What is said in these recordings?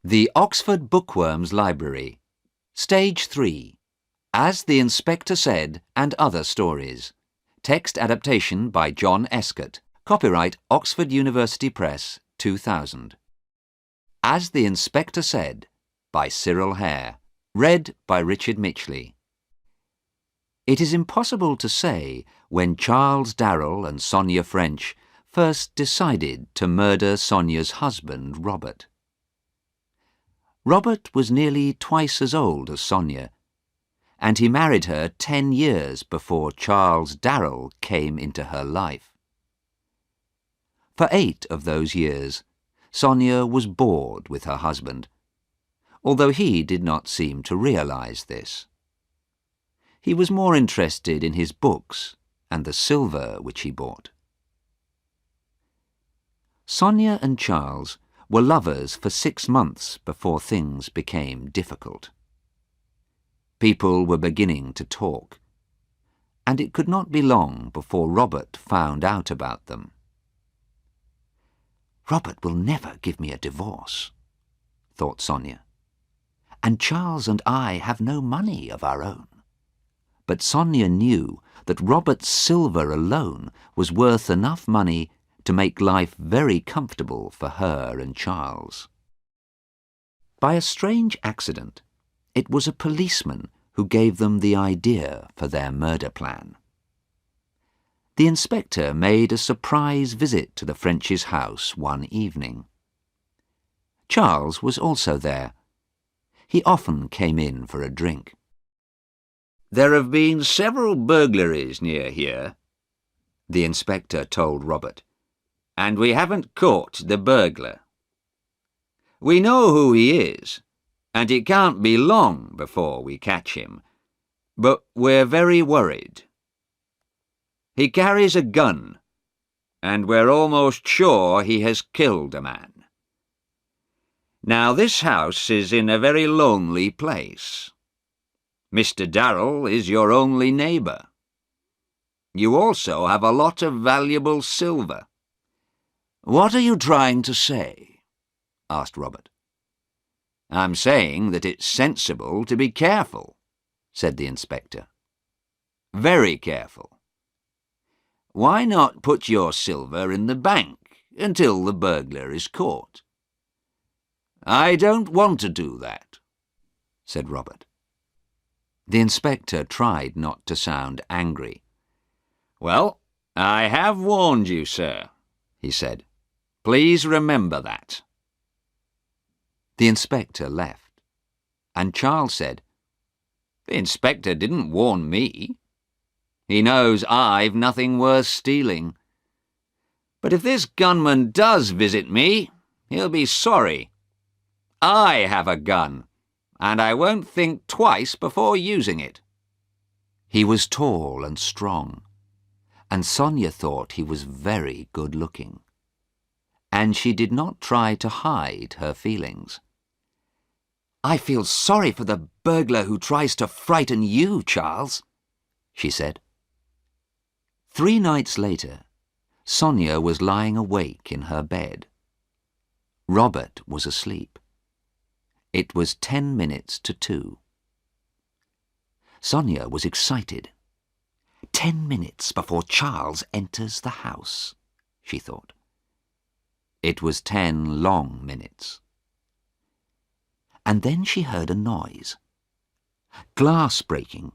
The Oxford Bookworms Library. Stage 3. As the Inspector Said and Other Stories. Text adaptation by John Escott. Copyright Oxford University Press, 2000. As the Inspector Said by Cyril Hare. Read by Richard Mitchley. It is impossible to say when Charles Darrell and Sonia French first decided to murder Sonia's husband, Robert. Robert was nearly twice as old as Sonia, and he married her 10 years before Charles Darrell came into her life. For 8 of those years, Sonia was bored with her husband, although he did not seem to realize this. He was more interested in his books and the silver which he bought. Sonia and Charles were lovers for 6 months before things became difficult. People were beginning to talk, and it could not be long before Robert found out about them. "Robert will never give me a divorce," thought Sonia, "and Charles and I have no money of our own." But Sonia knew that Robert's silver alone was worth enough money to make life very comfortable for her and Charles. By a strange accident, it was a policeman who gave them the idea for their murder plan. The inspector made a surprise visit to the French's house one evening. Charles was also there. He often came in for a drink. "There have been several burglaries near here," the inspector told Robert, "and we haven't caught the burglar. We know who he is, and it can't be long before we catch him, but we're very worried. He carries a gun, and we're almost sure he has killed a man. Now this house is in a very lonely place. Mr. Darrell is your only neighbour. You also have a lot of valuable silver." "What are you trying to say?" asked Robert. "I'm saying that it's sensible to be careful," said the inspector. "Very careful. Why not put your silver in the bank until the burglar is caught?" "I don't want to do that," said Robert. The inspector tried not to sound angry. "Well, I have warned you, sir," he said. "Please remember that." The inspector left, and Charles said, "The inspector didn't warn me. He knows I've nothing worth stealing. But if this gunman does visit me, he'll be sorry. I have a gun, and I won't think twice before using it." He was tall and strong, and Sonia thought he was very good-looking, and she did not try to hide her feelings. "I feel sorry for the burglar who tries to frighten you, Charles," she said. 3 nights later, Sonia was lying awake in her bed. Robert was asleep. It was 10 minutes to 2. Sonia was excited. 10 minutes before Charles enters the house, she thought. It was 10 long minutes. And then she heard a noise. Glass breaking,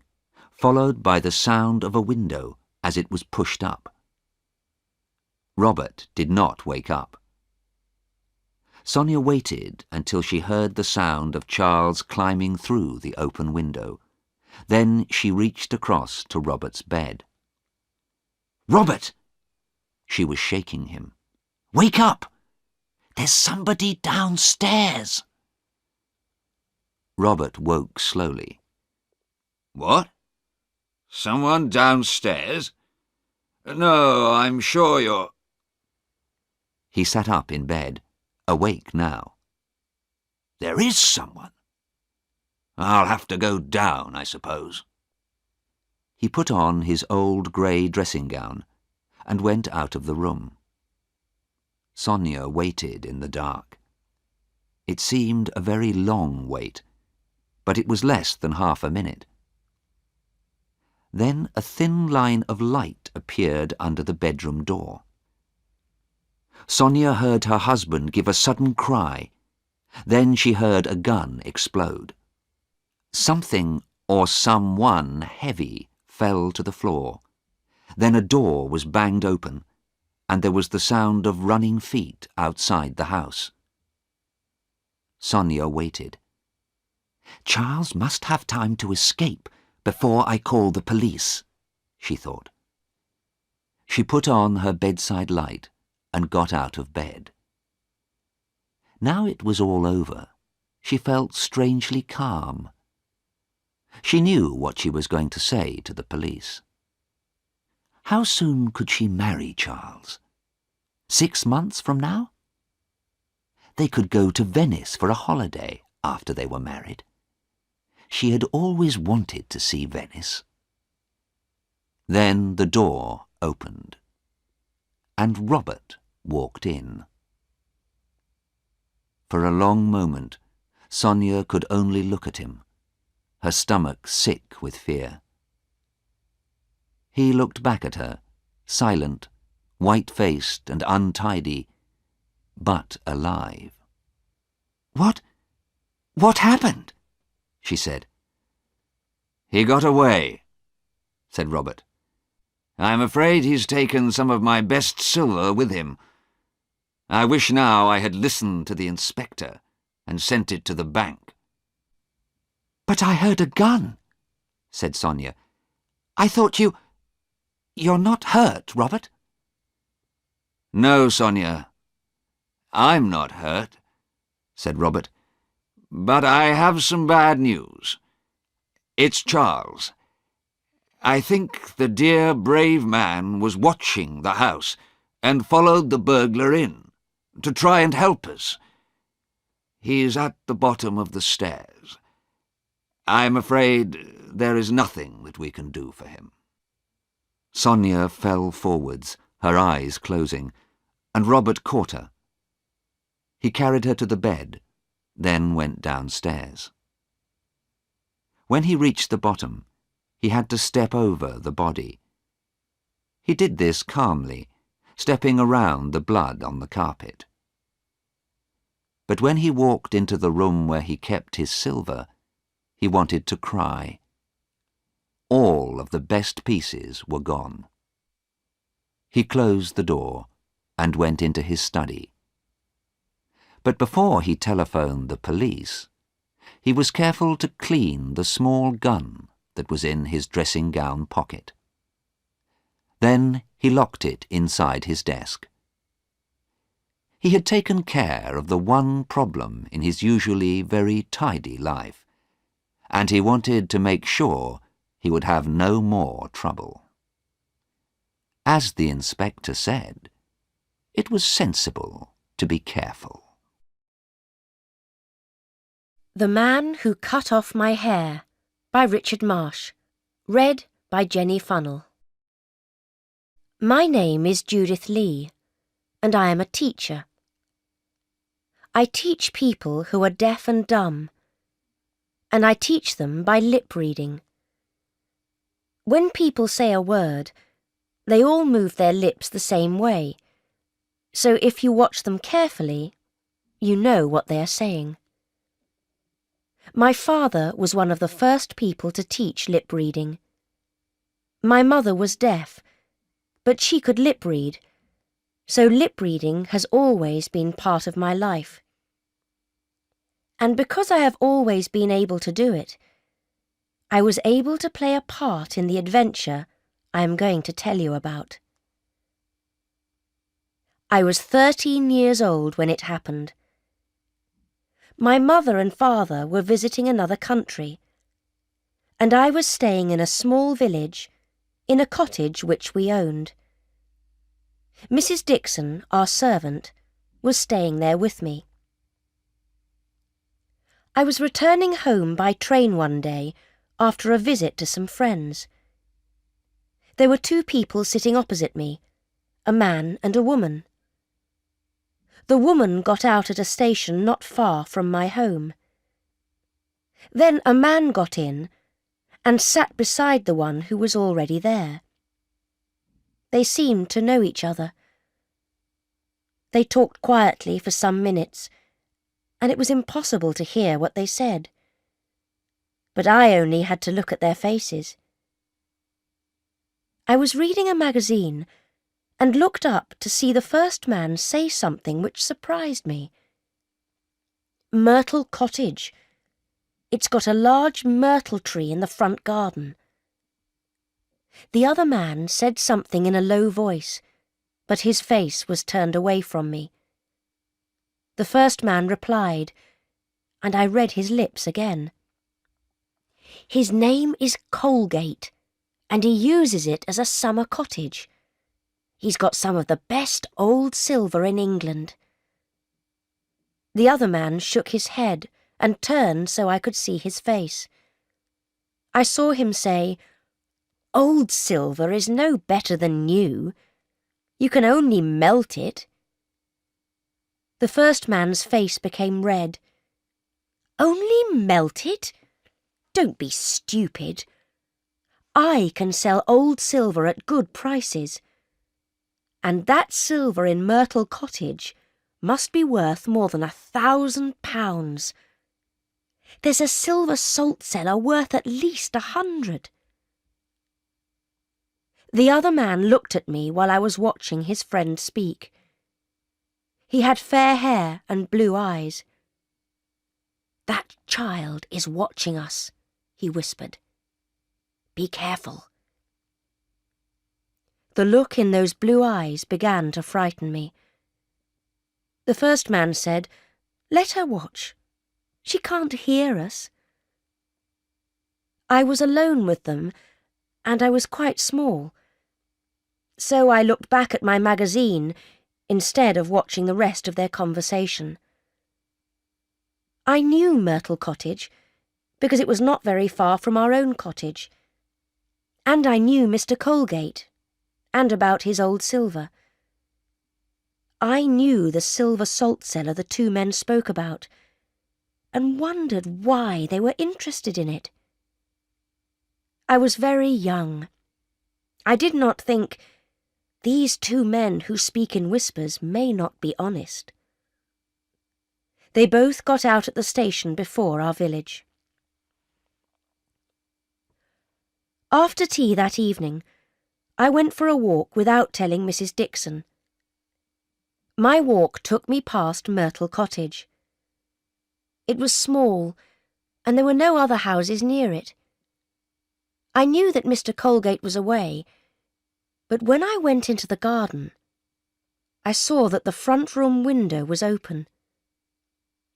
followed by the sound of a window as it was pushed up. Robert did not wake up. Sonia waited until she heard the sound of Charles climbing through the open window. Then she reached across to Robert's bed. "Robert!" She was shaking him. "Wake up! There's somebody downstairs!" Robert woke slowly. "What? Someone downstairs? No, I'm sure you're—" He sat up in bed, awake now. "There is someone. I'll have to go down, I suppose." He put on his old grey dressing gown and went out of the room. Sonia waited in the dark. It seemed a very long wait, but it was less than half a minute. Then a thin line of light appeared under the bedroom door. Sonia heard her husband give a sudden cry. Then she heard a gun explode. Something or someone heavy fell to the floor. Then a door was banged open, and there was the sound of running feet outside the house. Sonia waited. "Charles must have time to escape before I call the police," she thought. She put on her bedside light and got out of bed. Now it was all over, she felt strangely calm. She knew what she was going to say to the police. How soon could she marry Charles? 6 months from now? They could go to Venice for a holiday after they were married. She had always wanted to see Venice. Then the door opened, and Robert walked in. For a long moment, Sonia could only look at him, her stomach sick with fear. He looked back at her, silent, white-faced and untidy, but alive. What happened?" she said. "He got away," said Robert. "I'm afraid he's taken some of my best silver with him. I wish now I had listened to the inspector and sent it to the bank." "But I heard a gun," said Sonia. "I thought You're not hurt, Robert?" "No, Sonia, I'm not hurt," said Robert. "But I have some bad news. It's Charles. I think the dear, brave man was watching the house and followed the burglar in to try and help us. He's at the bottom of the stairs. I'm afraid there is nothing that we can do for him." Sonia fell forwards, her eyes closing, and Robert caught her. He carried her to the bed, then went downstairs. When he reached the bottom, he had to step over the body. He did this calmly, stepping around the blood on the carpet. But when he walked into the room where he kept his silver, he wanted to cry. All of the best pieces were gone. He closed the door and went into his study. But before he telephoned the police, he was careful to clean the small gun that was in his dressing-gown pocket. Then he locked it inside his desk. He had taken care of the one problem in his usually very tidy life, and he wanted to make sure he would have no more trouble. As the inspector said, it was sensible to be careful. The Man Who Cut Off My Hair by Richard Marsh. Read by Jenny Funnell. My name is Judith Lee, and I am a teacher. I teach people who are deaf and dumb, and I teach them by lip reading. When people say a word, they all move their lips the same way, so if you watch them carefully, you know what they are saying. My father was one of the first people to teach lip reading. My mother was deaf, but she could lip read, so lip reading has always been part of my life. And because I have always been able to do it, I was able to play a part in the adventure I am going to tell you about. I was 13 years old when it happened. My mother and father were visiting another country, and I was staying in a small village, in a cottage which we owned. Mrs. Dixon, our servant, was staying there with me. I was returning home by train one day after a visit to some friends. There were 2 people sitting opposite me, a man and a woman. The woman got out at a station not far from my home. Then a man got in and sat beside the one who was already there. They seemed to know each other. They talked quietly for some minutes, and it was impossible to hear what they said. But I only had to look at their faces. I was reading a magazine and looked up to see the first man say something which surprised me. Myrtle Cottage. It's got a large myrtle tree in the front garden. The other man said something in a low voice, but his face was turned away from me. The first man replied, and I read his lips again. His name is Colgate, and he uses it as a summer cottage. He's got some of the best old silver in England. The other man shook his head and turned so I could see his face. I saw him say, "Old silver is no better than new. You can only melt it." The first man's face became red. "Only melt it? Don't be stupid. I can sell old silver at good prices. And that silver in Myrtle Cottage must be worth more than £1,000. There's a silver salt cellar worth at least 100. The other man looked at me while I was watching his friend speak. He had fair hair and blue eyes. "That child is watching us," he whispered. "Be careful." The look in those blue eyes began to frighten me. The first man said, "Let her watch. She can't hear us." I was alone with them, and I was quite small. So I looked back at my magazine instead of watching the rest of their conversation. I knew Myrtle Cottage because it was not very far from our own cottage, and I knew Mr. Colgate and about his old silver. I knew the silver salt cellar the two men spoke about, and wondered why they were interested in it. I was very young. I did not think, these two men who speak in whispers may not be honest. They both got out at the station before our village. After tea that evening, I went for a walk without telling Mrs. Dixon. My walk took me past Myrtle Cottage. It was small, and there were no other houses near it. I knew that Mr. Colgate was away, but when I went into the garden, I saw that the front room window was open.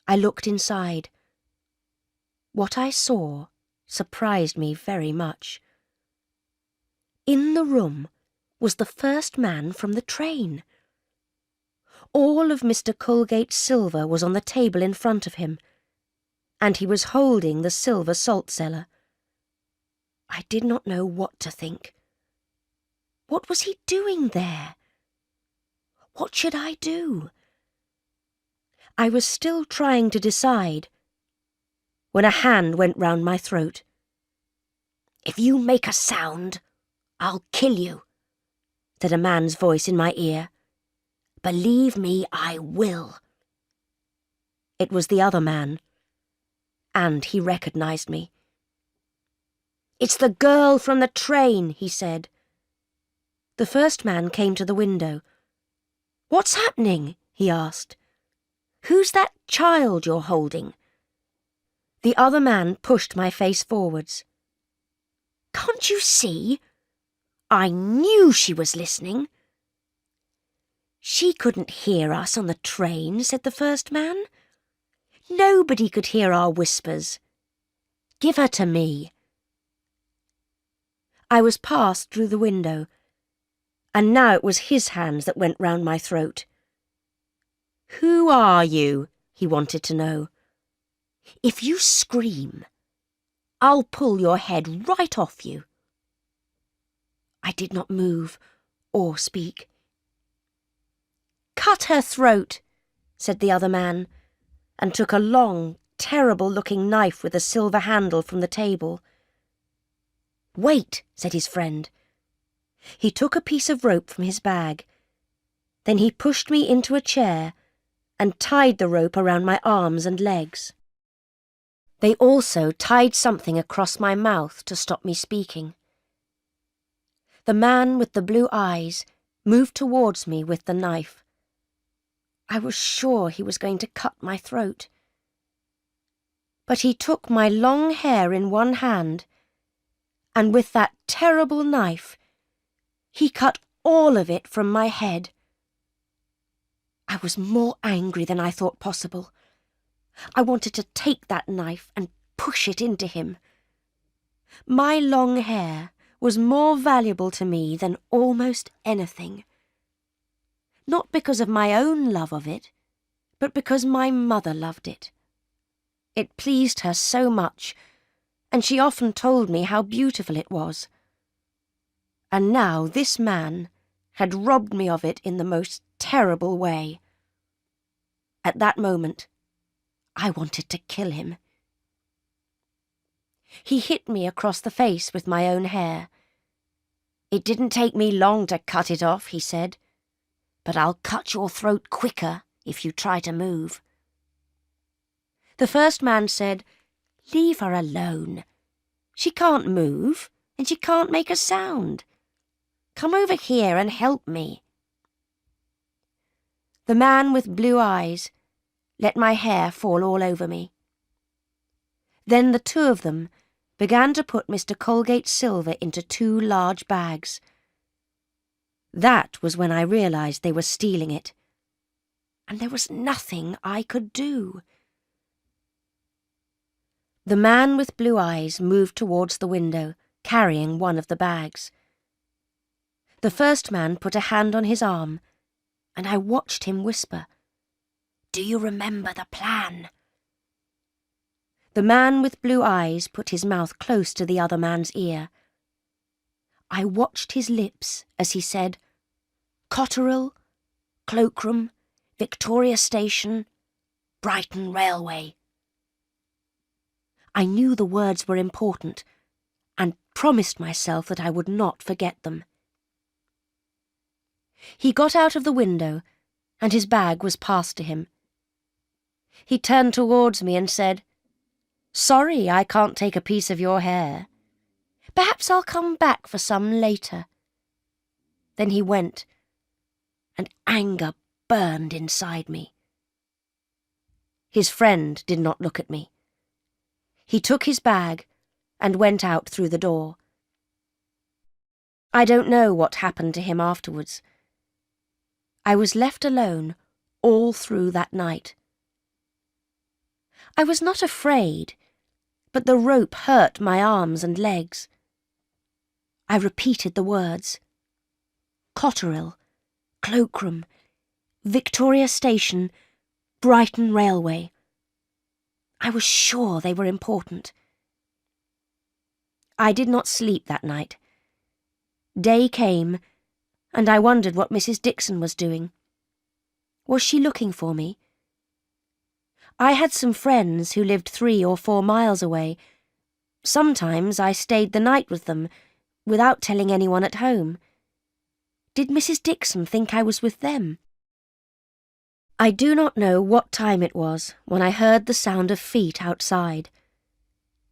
I looked inside. What I saw surprised me very much. In the room was the first man from the train. All of Mr. Colgate's silver was on the table in front of him, and he was holding the silver salt cellar. I did not know what to think. What was he doing there? What should I do? I was still trying to decide when a hand went round my throat. "If you make a sound, I'll kill you," said a man's voice in my ear. "Believe me, I will." It was the other man, and he recognized me. "It's the girl from the train," he said. The first man came to the window. "What's happening?" he asked. "Who's that child you're holding?" The other man pushed my face forwards. "Can't you see? I knew she was listening." "She couldn't hear us on the train," said the first man. "Nobody could hear our whispers. Give her to me." I was passed through the window, and now it was his hands that went round my throat. "Who are you?" he wanted to know. "If you scream, I'll pull your head right off you." I did not move or speak. "Cut her throat," said the other man, and took a long, terrible-looking knife with a silver handle from the table. "Wait," said his friend. He took a piece of rope from his bag. Then he pushed me into a chair and tied the rope around my arms and legs. They also tied something across my mouth to stop me speaking. The man with the blue eyes moved towards me with the knife. I was sure he was going to cut my throat. But he took my long hair in one hand, and with that terrible knife, he cut all of it from my head. I was more angry than I thought possible. I wanted to take that knife and push it into him. My long hair was more valuable to me than almost anything. Not because of my own love of it, but because my mother loved it. It pleased her so much, and she often told me how beautiful it was. And now this man had robbed me of it in the most terrible way. At that moment, I wanted to kill him. He hit me across the face with my own hair. "It didn't take me long to cut it off," he said, "but I'll cut your throat quicker if you try to move." The first man said, "Leave her alone. She can't move, and she can't make a sound. Come over here and help me." The man with blue eyes let my hair fall all over me. Then the two of them began to put Mr. Colgate's silver into 2 large bags. That was when I realized they were stealing it, and there was nothing I could do. The man with blue eyes moved towards the window, carrying one of the bags. The first man put a hand on his arm, and I watched him whisper, "Do you remember the plan?" The man with blue eyes put his mouth close to the other man's ear. I watched his lips as he said, "Cotterill, Cloakroom, Victoria Station, Brighton Railway." I knew the words were important and promised myself that I would not forget them. He got out of the window and his bag was passed to him. He turned towards me and said, "Sorry I can't take a piece of your hair. Perhaps I'll come back for some later." Then he went, and anger burned inside me. His friend did not look at me. He took his bag and went out through the door. I don't know what happened to him afterwards. I was left alone all through that night. I was not afraid, but the rope hurt my arms and legs. I repeated the words. Cotterill, Cloakroom, Victoria Station, Brighton Railway. I was sure they were important. I did not sleep that night. Day came, and I wondered what Mrs. Dixon was doing. Was she looking for me? I had some friends who lived 3 or 4 miles away. Sometimes I stayed the night with them, without telling anyone at home. Did Mrs. Dixon think I was with them? I do not know what time it was when I heard the sound of feet outside.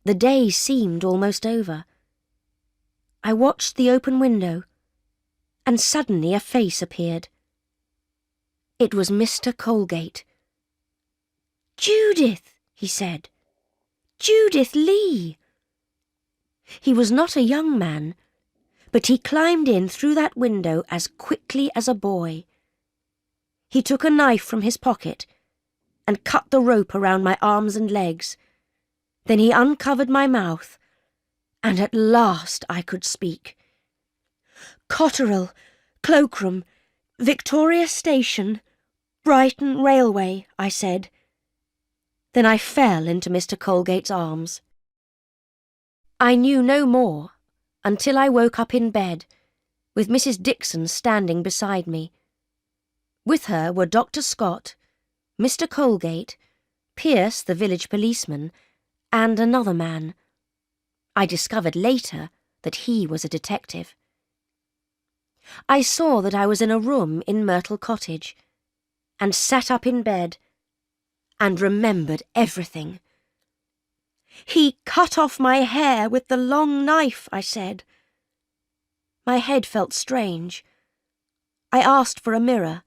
The day seemed almost over. I watched the open window, and suddenly a face appeared. It was Mr. Colgate. "Judith," he said. "Judith Lee." He was not a young man, but he climbed in through that window as quickly as a boy. He took a knife from his pocket and cut the rope around my arms and legs. Then he uncovered my mouth, and at last I could speak. "Cotterill, Cloakroom, Victoria Station, Brighton Railway," I said. Then I fell into Mr. Colgate's arms. I knew no more until I woke up in bed, with Mrs. Dixon standing beside me. With her were Dr. Scott, Mr. Colgate, Pierce, the village policeman, and another man. I discovered later that he was a detective. I saw that I was in a room in Myrtle Cottage, and sat up in bed, and remembered everything. "He cut off my hair with the long knife," I said. My head felt strange. I asked for a mirror,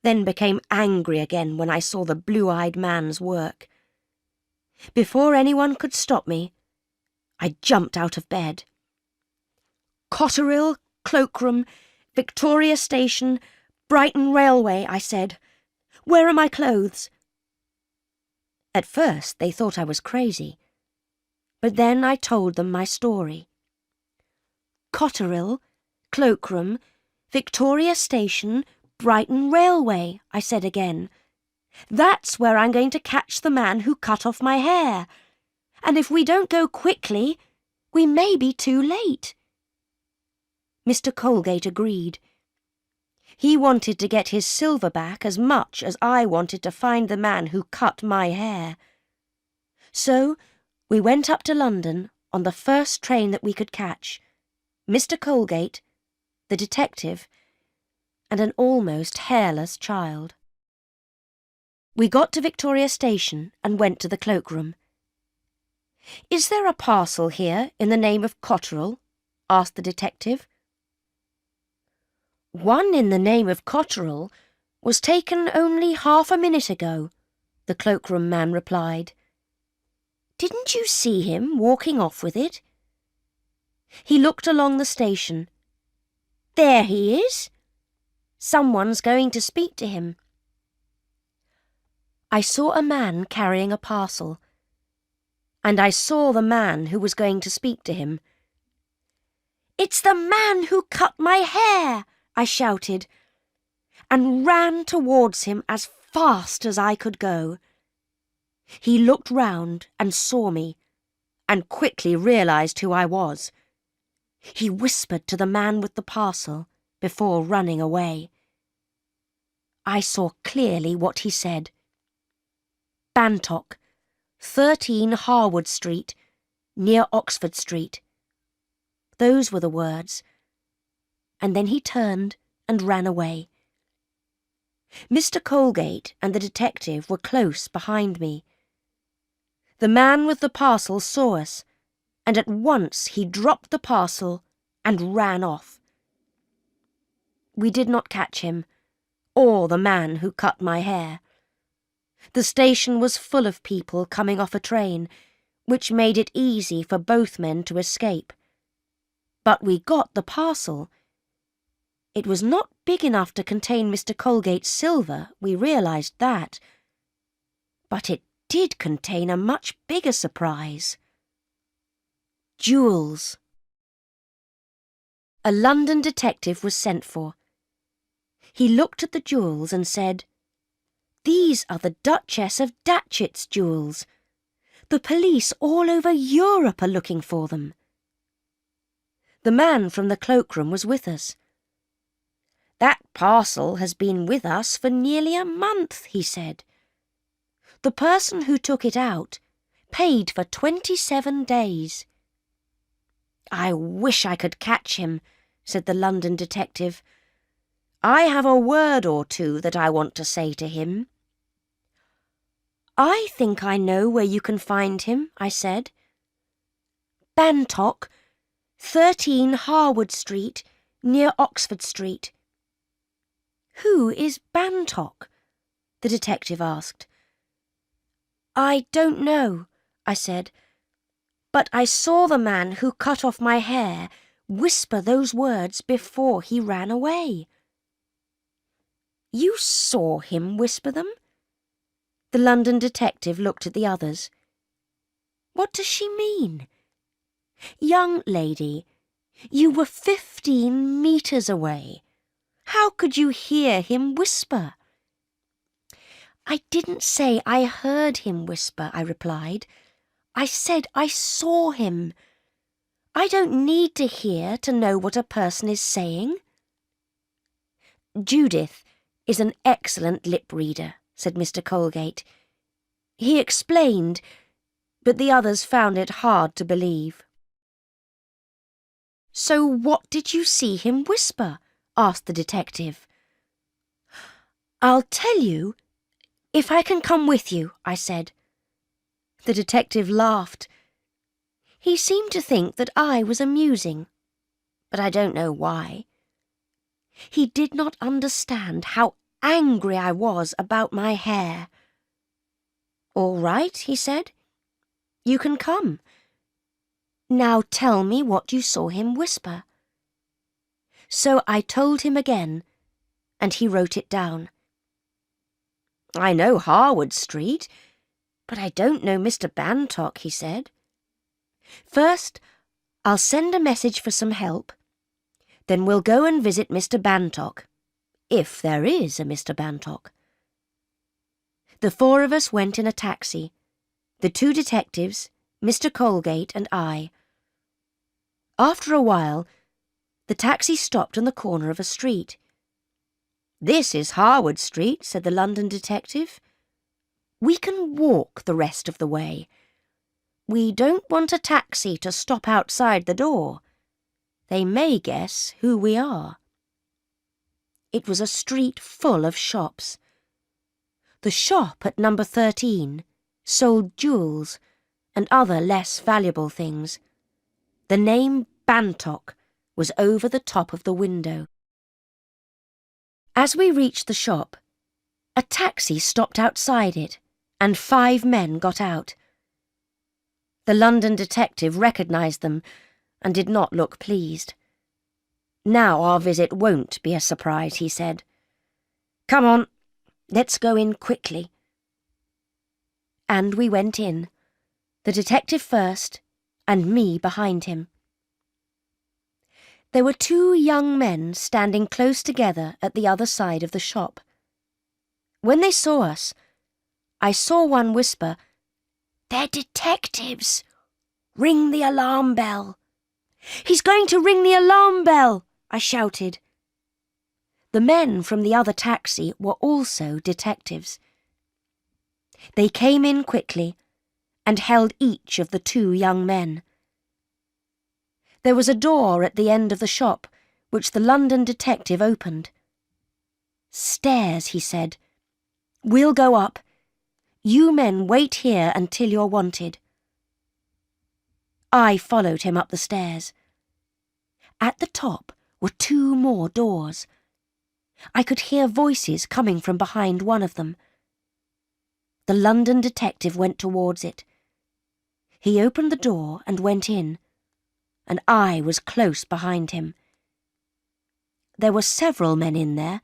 then became angry again when I saw the blue-eyed man's work. Before anyone could stop me, I jumped out of bed. "Cotterill, Cloakroom, Victoria Station, Brighton Railway," I said. "Where are my clothes?" At first they thought I was crazy, but then I told them my story. "Cotterill, Cloakroom, Victoria Station, Brighton Railway," I said again. "That's where I'm going to catch the man who cut off my hair. And if we don't go quickly, we may be too late." Mr. Colgate agreed. He wanted to get his silver back as much as I wanted to find the man who cut my hair. So we went up to London on the first train that we could catch, Mr. Colgate, the detective, and an almost hairless child. We got to Victoria Station and went to the cloakroom. "Is there a parcel here in the name of Cotterill?" asked the detective. "One in the name of Cotterill was taken only half a minute ago," the cloakroom man replied. "Didn't you see him walking off with it?" He looked along the station. "There he is. Someone's going to speak to him." I saw a man carrying a parcel, and I saw the man who was going to speak to him. "It's the man who cut my hair!" I shouted, and ran towards him as fast as I could go. He looked round and saw me, and quickly realised who I was. He whispered to the man with the parcel before running away. I saw clearly what he said. "Bantock, 13 Harwood Street, near Oxford Street." Those were the words. And then he turned and ran away. Mr. Colgate and the detective were close behind me. The man with the parcel saw us, and at once he dropped the parcel and ran off. We did not catch him, or the man who cut my hair. The station was full of people coming off a train, which made it easy for both men to escape. But we got the parcel. It was not big enough to contain Mr. Colgate's silver, we realised that. But it did contain a much bigger surprise. Jewels. A London detective was sent for. He looked at the jewels and said, "These are the Duchess of Datchet's jewels. The police all over Europe are looking for them." The man from the cloakroom was with us. "That parcel has been with us for nearly a month," he said. "The person who took it out paid for 27 days. "I wish I could catch him," said the London detective. "I have a word or two that I want to say to him." "I think I know where you can find him," I said. "Bantock, 13 Harwood Street, near Oxford Street." "Who is Bantock?" the detective asked. "I don't know," I said, "but I saw the man who cut off my hair whisper those words before he ran away." "You saw him whisper them?" The London detective looked at the others. "What does she mean?" "Young lady, you were 15 metres away. How could you hear him whisper?" "I didn't say I heard him whisper," I replied. "I said I saw him. I don't need to hear to know what a person is saying." Judith is an excellent lip reader, said Mr. Colgate. He explained, but the others found it hard to believe. "So what did you see him whisper?" asked the detective. "I'll tell you, if I can come with you," I said. The detective laughed. He seemed to think that I was amusing, but I don't know why. He did not understand how angry I was about my hair. "All right," he said. "You can come. Now tell me what you saw him whisper." So I told him again, and he wrote it down. "I know Harwood Street, but I don't know Mr. Bantock," he said. "First, I'll send a message for some help. Then we'll go and visit Mr. Bantock, if there is a Mr. Bantock." The four of us went in a taxi, the two detectives, Mr. Colgate and I. After a while, the taxi stopped on the corner of a street. "This is Harwood Street," said the London detective. "We can walk the rest of the way. We don't want a taxi to stop outside the door. They may guess who we are." It was a street full of shops. The shop at number 13 sold jewels and other less valuable things. The name Bantock was over the top of the window. As we reached the shop, a taxi stopped outside it, and 5 men got out. The London detective recognised them and did not look pleased. "Now our visit won't be a surprise," he said. "Come on, let's go in quickly." And we went in, the detective first and me behind him. There were 2 young men standing close together at the other side of the shop. When they saw us, I saw one whisper, "They're detectives! Ring the alarm bell!" "He's going to ring the alarm bell!" I shouted. The men from the other taxi were also detectives. They came in quickly and held each of the 2 young men. There was a door at the end of the shop which the London detective opened. "Stairs," he said. "We'll go up. You men wait here until you're wanted." I followed him up the stairs. At the top were 2 more doors. I could hear voices coming from behind one of them. The London detective went towards it. He opened the door and went in, and I was close behind him. There were several men in there,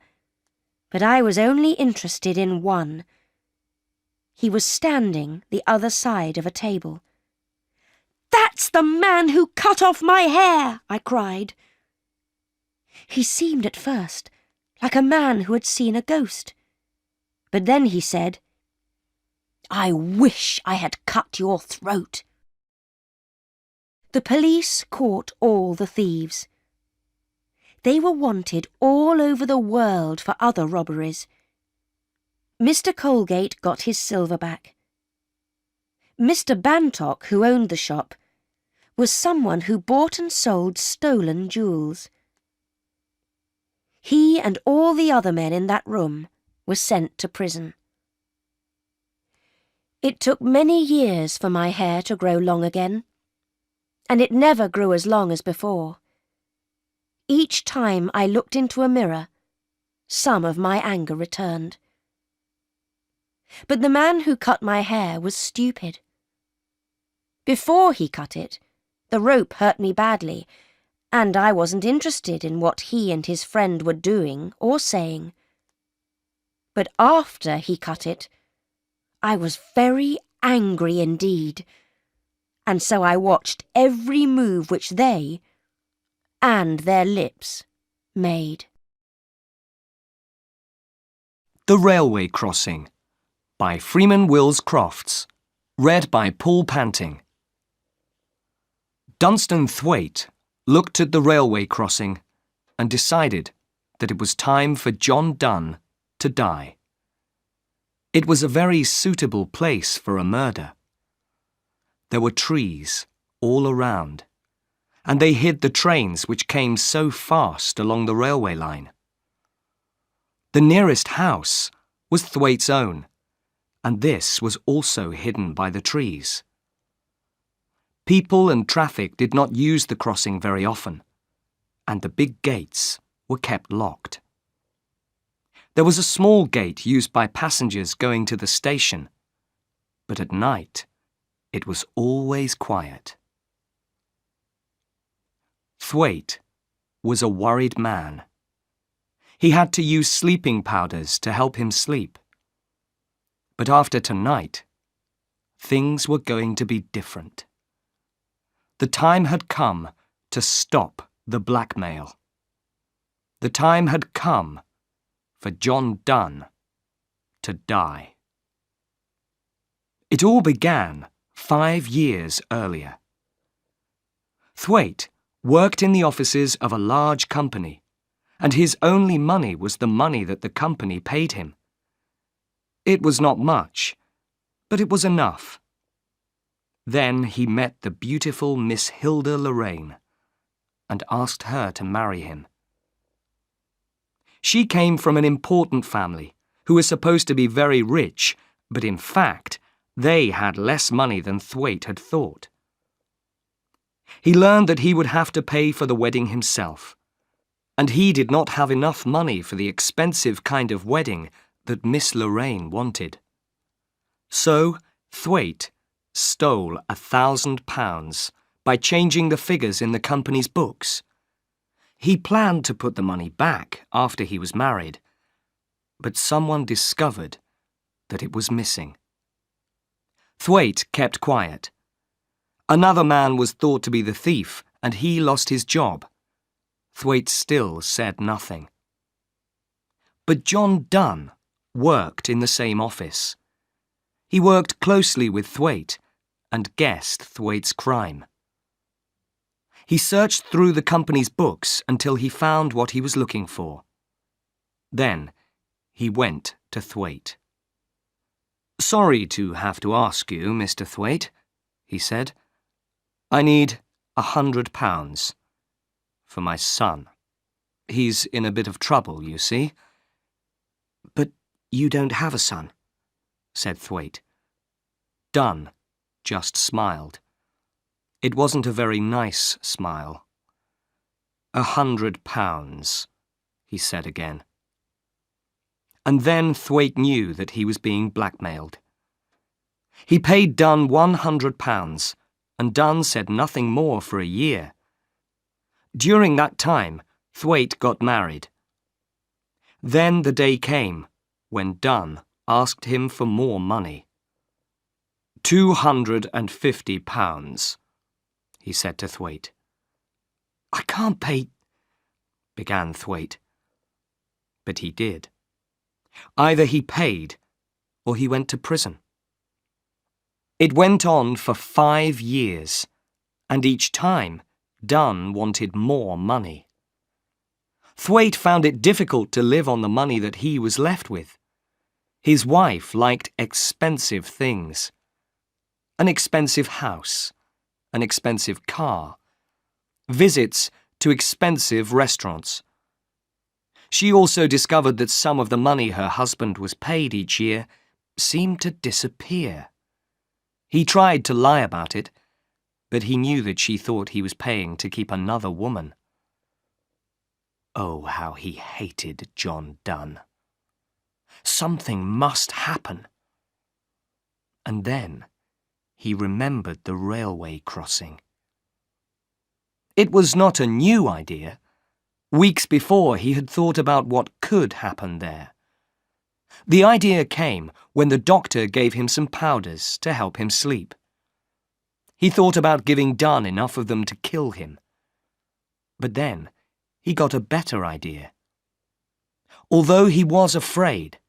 but I was only interested in one. He was standing the other side of a table. "That's the man who cut off my hair!" I cried. He seemed at first like a man who had seen a ghost, but then he said, "I wish I had cut your throat." The police caught all the thieves. They were wanted all over the world for other robberies. Mr. Colgate got his silver back. Mr. Bantock, who owned the shop, was someone who bought and sold stolen jewels. He and all the other men in that room were sent to prison. It took many years for my hair to grow long again, and it never grew as long as before. Each time I looked into a mirror, some of my anger returned. But the man who cut my hair was stupid. Before he cut it, the rope hurt me badly, and I wasn't interested in what he and his friend were doing or saying. But after he cut it, I was very angry indeed, and so I watched every move which they and their lips made. The Railway Crossing by Freeman Wills Crofts. Read by Paul Panting. Dunstan Thwaite looked at the railway crossing and decided that it was time for John Donne to die. It was a very suitable place for a murder. There were trees all around, and they hid the trains which came so fast along the railway line. The nearest house was Thwaite's own, and this was also hidden by the trees. People and traffic did not use the crossing very often, and the big gates were kept locked. There was a small gate used by passengers going to the station, but at night it was always quiet. Thwaite was a worried man. He had to use sleeping powders to help him sleep. But after tonight, things were going to be different. The time had come to stop the blackmail. The time had come for John Donne to die. It all began 5 years earlier. Thwaite worked in the offices of a large company, and his only money was the money that the company paid him. It was not much, but it was enough. Then he met the beautiful Miss Hilda Lorraine and asked her to marry him. She came from an important family who was supposed to be very rich, but in fact, they had less money than Thwaite had thought. He learned that he would have to pay for the wedding himself, and he did not have enough money for the expensive kind of wedding that Miss Lorraine wanted. So Thwaite stole £1,000 by changing the figures in the company's books. He planned to put the money back after he was married, but someone discovered that it was missing. Thwaite kept quiet. Another man was thought to be the thief, and he lost his job. Thwaite still said nothing. But John Donne worked in the same office. He worked closely with Thwaite and guessed Thwaite's crime. He searched through the company's books until he found what he was looking for. Then he went to Thwaite. "Sorry to have to ask you, Mr. Thwaite," he said. "I need £100 for my son. He's in a bit of trouble, you see." "But you don't have a son," said Thwaite. Donne just smiled. It wasn't a very nice smile. £100, he said again. And then Thwaite knew that he was being blackmailed. He paid Donne £100, and Donne said nothing more for a year. During that time, Thwaite got married. Then the day came when Donne asked him for more money. £250, he said to Thwaite. "I can't pay," began Thwaite. But he did. Either he paid or he went to prison. It went on for 5 years, and each time Donne wanted more money. Thwaite found it difficult to live on the money that he was left with. His wife liked expensive things. An expensive house, an expensive car, visits to expensive restaurants. She also discovered that some of the money her husband was paid each year seemed to disappear. He tried to lie about it, but he knew that she thought he was paying to keep another woman. Oh, how he hated John Donne. Something must happen. And then he remembered the railway crossing. It was not a new idea. Weeks before, he had thought about what could happen there. The idea came when the doctor gave him some powders to help him sleep. He thought about giving Donne enough of them to kill him. But then he got a better idea. Although he was afraid,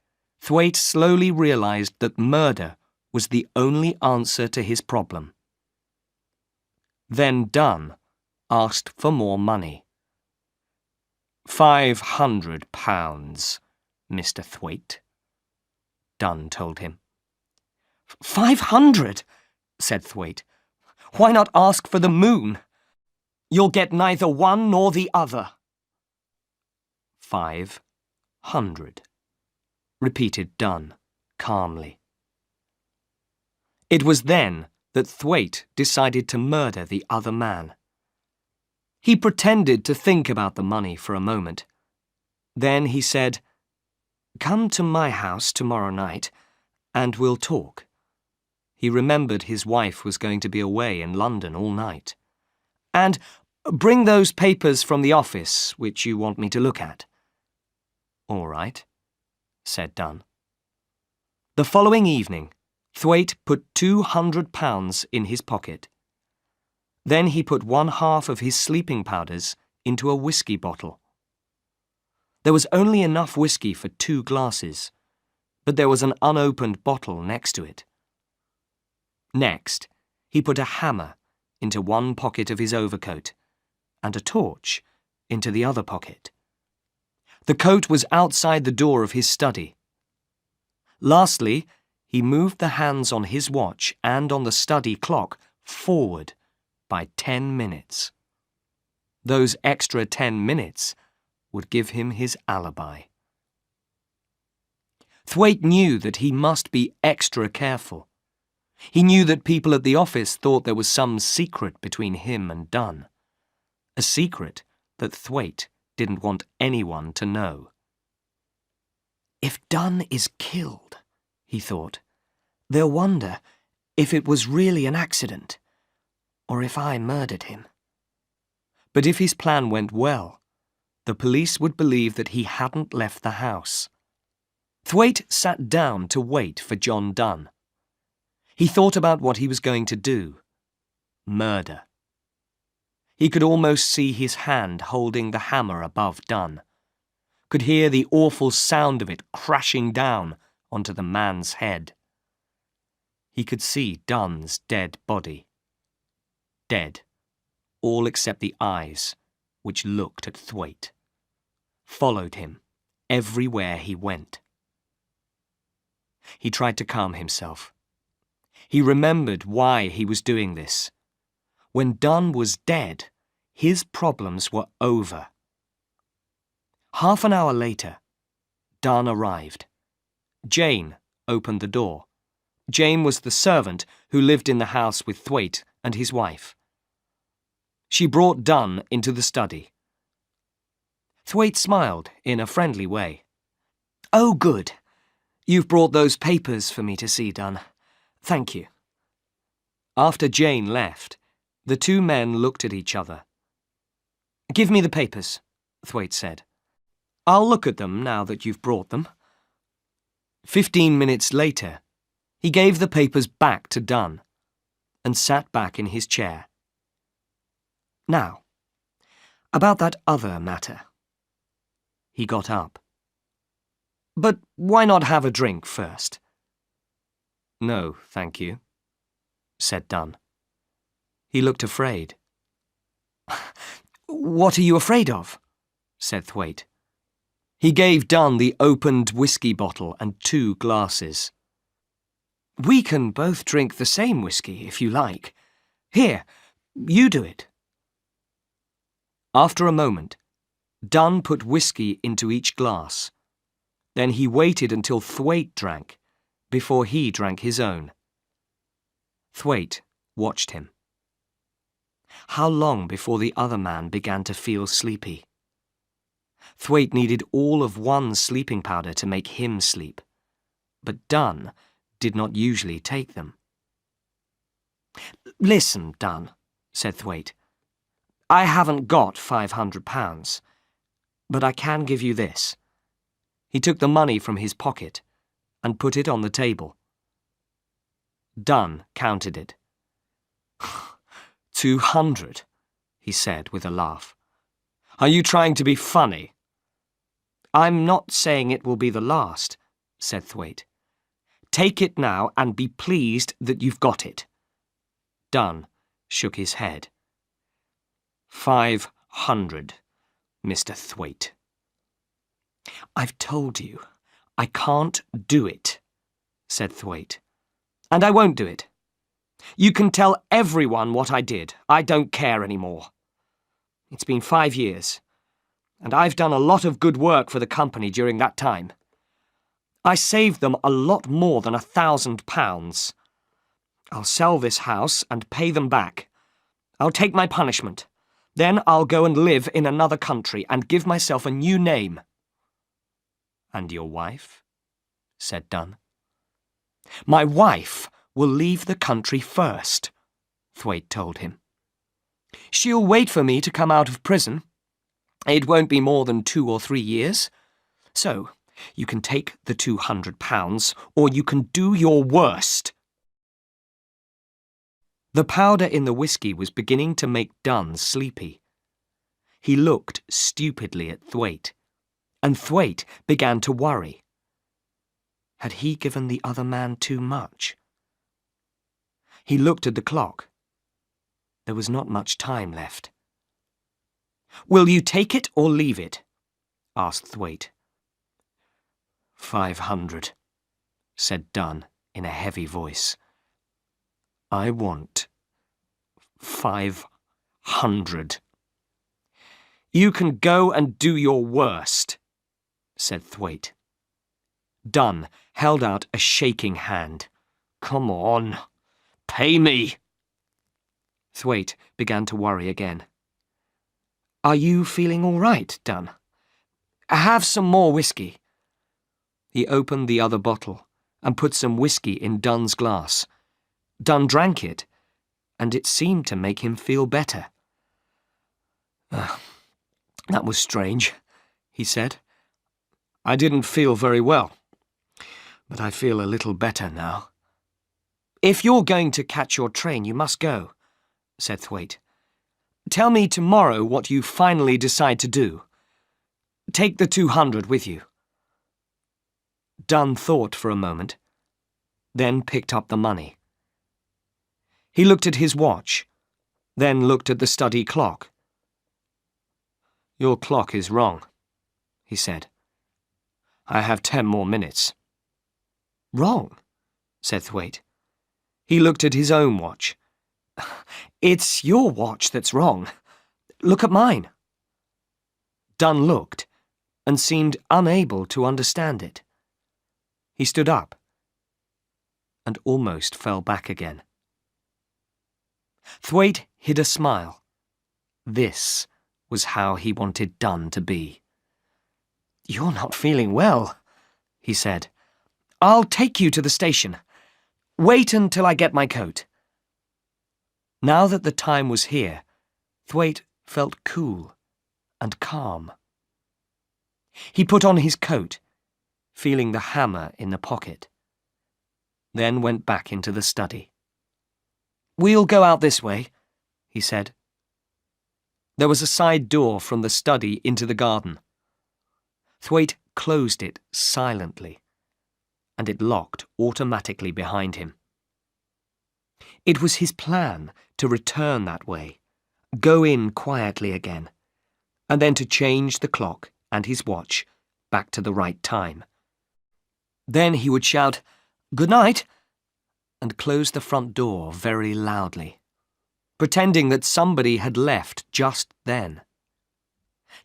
Thwaite slowly realized that murder was the only answer to his problem. Then Donne asked for more money. £500, Mr. Thwaite. Dunn told him. 500, said Thwaite. Why not ask for the moon? You'll get neither one nor the other. 500, repeated Dunn calmly. It was then that Thwaite decided to murder the other man. He pretended to think about the money for a moment. Then he said, "Come to my house tomorrow night, and we'll talk." He remembered his wife was going to be away in London all night. "And bring those papers from the office which you want me to look at." "All right," said Dunn. The following evening, Thwaite put £200 in his pocket. Then he put 1/2 of his sleeping powders into a whiskey bottle. There was only enough whiskey for 2 glasses, but there was an unopened bottle next to it. Next, he put a hammer into one pocket of his overcoat and a torch into the other pocket. The coat was outside the door of his study. Lastly, he moved the hands on his watch and on the study clock forward by 10 minutes. Those extra 10 minutes would give him his alibi. Thwaite knew that he must be extra careful. He knew that people at the office thought there was some secret between him and Dunn. A secret that Thwaite didn't want anyone to know. If Dunn is killed, he thought, they'll wonder if it was really an accident, or if I murdered him. But if his plan went well, the police would believe that he hadn't left the house. Thwaite sat down to wait for John Dunn. He thought about what he was going to do. Murder. He could almost see his hand holding the hammer above Dunn, could hear the awful sound of it crashing down onto the man's head. He could see Dunn's dead body. Dead, all except the eyes, which looked at Thwaite, followed him everywhere he went. He tried to calm himself. He remembered why he was doing this. When Dunn was dead, his problems were over. Half an hour later, Dunn arrived. Jane opened the door. Jane was the servant who lived in the house with Thwaite and his wife. She brought Dunn into the study. Thwaite smiled in a friendly way. "Oh, good. You've brought those papers for me to see, Dunn. Thank you." After Jane left, the two men looked at each other. "Give me the papers," Thwaite said. "I'll look at them now that you've brought them." 15 minutes later, he gave the papers back to Dunn and sat back in his chair. "Now, about that other matter." He got up. "But why not have a drink first?" "No, thank you," said Dunn. He looked afraid. "What are you afraid of?" said Thwaite. He gave Dunn the opened whiskey bottle and 2 glasses. "We can both drink the same whiskey, if you like. Here, you do it." After a moment, Dunn put whiskey into each glass. Then he waited until Thwaite drank, before he drank his own. Thwaite watched him. How long before the other man began to feel sleepy? Thwaite needed all of one sleeping powder to make him sleep, but Dunn did not usually take them. "Listen, Dunn," said Thwaite. "I haven't got £500, but I can give you this." He took the money from his pocket and put it on the table. Dunn counted it. 200, he said with a laugh. "Are you trying to be funny?" "I'm not saying it will be the last," said Thwaite. "Take it now and be pleased that you've got it." Dunn shook his head. 500, Mr. Thwaite. "I've told you, I can't do it," said Thwaite. "And I won't do it. You can tell everyone what I did. I don't care anymore. It's been 5 years, and I've done a lot of good work for the company during that time. I saved them a lot more than £1,000. I'll sell this house and pay them back. I'll take my punishment. Then I'll go and live in another country and give myself a new name." "And your wife?" said Dunn. "My wife will leave the country first," Thwaite told him. "She'll wait for me to come out of prison. It won't be more than 2 or 3 years. So, you can take the £200, or you can do your worst." The powder in the whiskey was beginning to make Dunn sleepy. He looked stupidly at Thwaite, and Thwaite began to worry. Had he given the other man too much? He looked at the clock. There was not much time left. "Will you take it or leave it?" asked Thwaite. 500, said Dunn in a heavy voice. "I want 500. "You can go and do your worst," said Thwaite. Dunn held out a shaking hand. "Come on, pay me." Thwaite began to worry again. "Are you feeling all right, Dunn? Have some more whiskey." He opened the other bottle and put some whiskey in Dunn's glass. Dunn drank it, and it seemed to make him feel better. "That was strange," he said. "I didn't feel very well, but I feel a little better now." "If you're going to catch your train, you must go," said Thwaite. "Tell me tomorrow what you finally decide to do. Take the 200 with you." Dunn thought for a moment, then picked up the money. He looked at his watch, then looked at the study clock. "Your clock is wrong," he said. "I have 10 more minutes." "Wrong?" said Thwaite. He looked at his own watch. "It's your watch that's wrong. Look at mine." Dunn looked and seemed unable to understand it. He stood up and almost fell back again. Thwaite hid a smile. This was how he wanted Dunn to be. "You're not feeling well," he said. "I'll take you to the station. Wait until I get my coat." Now that the time was here, Thwaite felt cool and calm. He put on his coat, feeling the hammer in the pocket, then went back into the study. "We'll go out this way," he said. There was a side door from the study into the garden. Thwaite closed it silently, and it locked automatically behind him. It was his plan to return that way, go in quietly again, and then to change the clock and his watch back to the right time. Then he would shout, "Good night," and close the front door very loudly, pretending that somebody had left just then.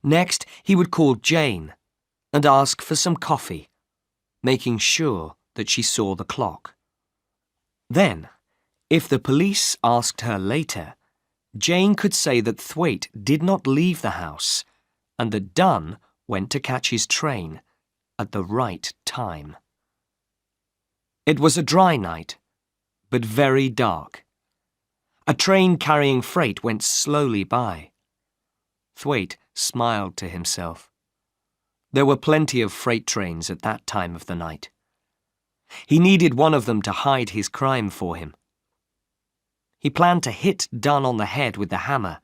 Next, he would call Jane and ask for some coffee, making sure that she saw the clock. Then, if the police asked her later, Jane could say that Thwaite did not leave the house and that Dunn went to catch his train at the right time. It was a dry night, but very dark. A train carrying freight went slowly by. Thwaite smiled to himself. There were plenty of freight trains at that time of the night. He needed one of them to hide his crime for him. He planned to hit Dunn on the head with the hammer,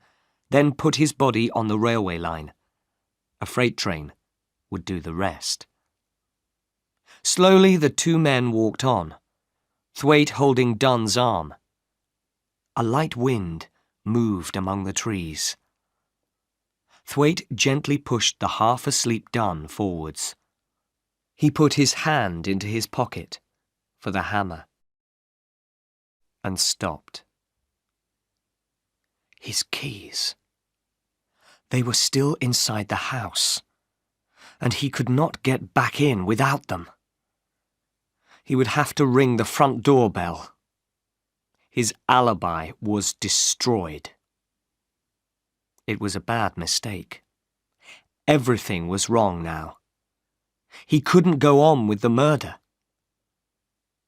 then put his body on the railway line. A freight train would do the rest. Slowly the two men walked on, Thwaite holding Dunn's arm. A light wind moved among the trees. Thwaite gently pushed the half-asleep Dunn forwards. He put his hand into his pocket, for the hammer and stopped. His keys. They were still inside the house, and he could not get back in without them. He would have to ring the front door bell. His alibi was destroyed. It was a bad mistake. Everything was wrong now. He couldn't go on with the murder.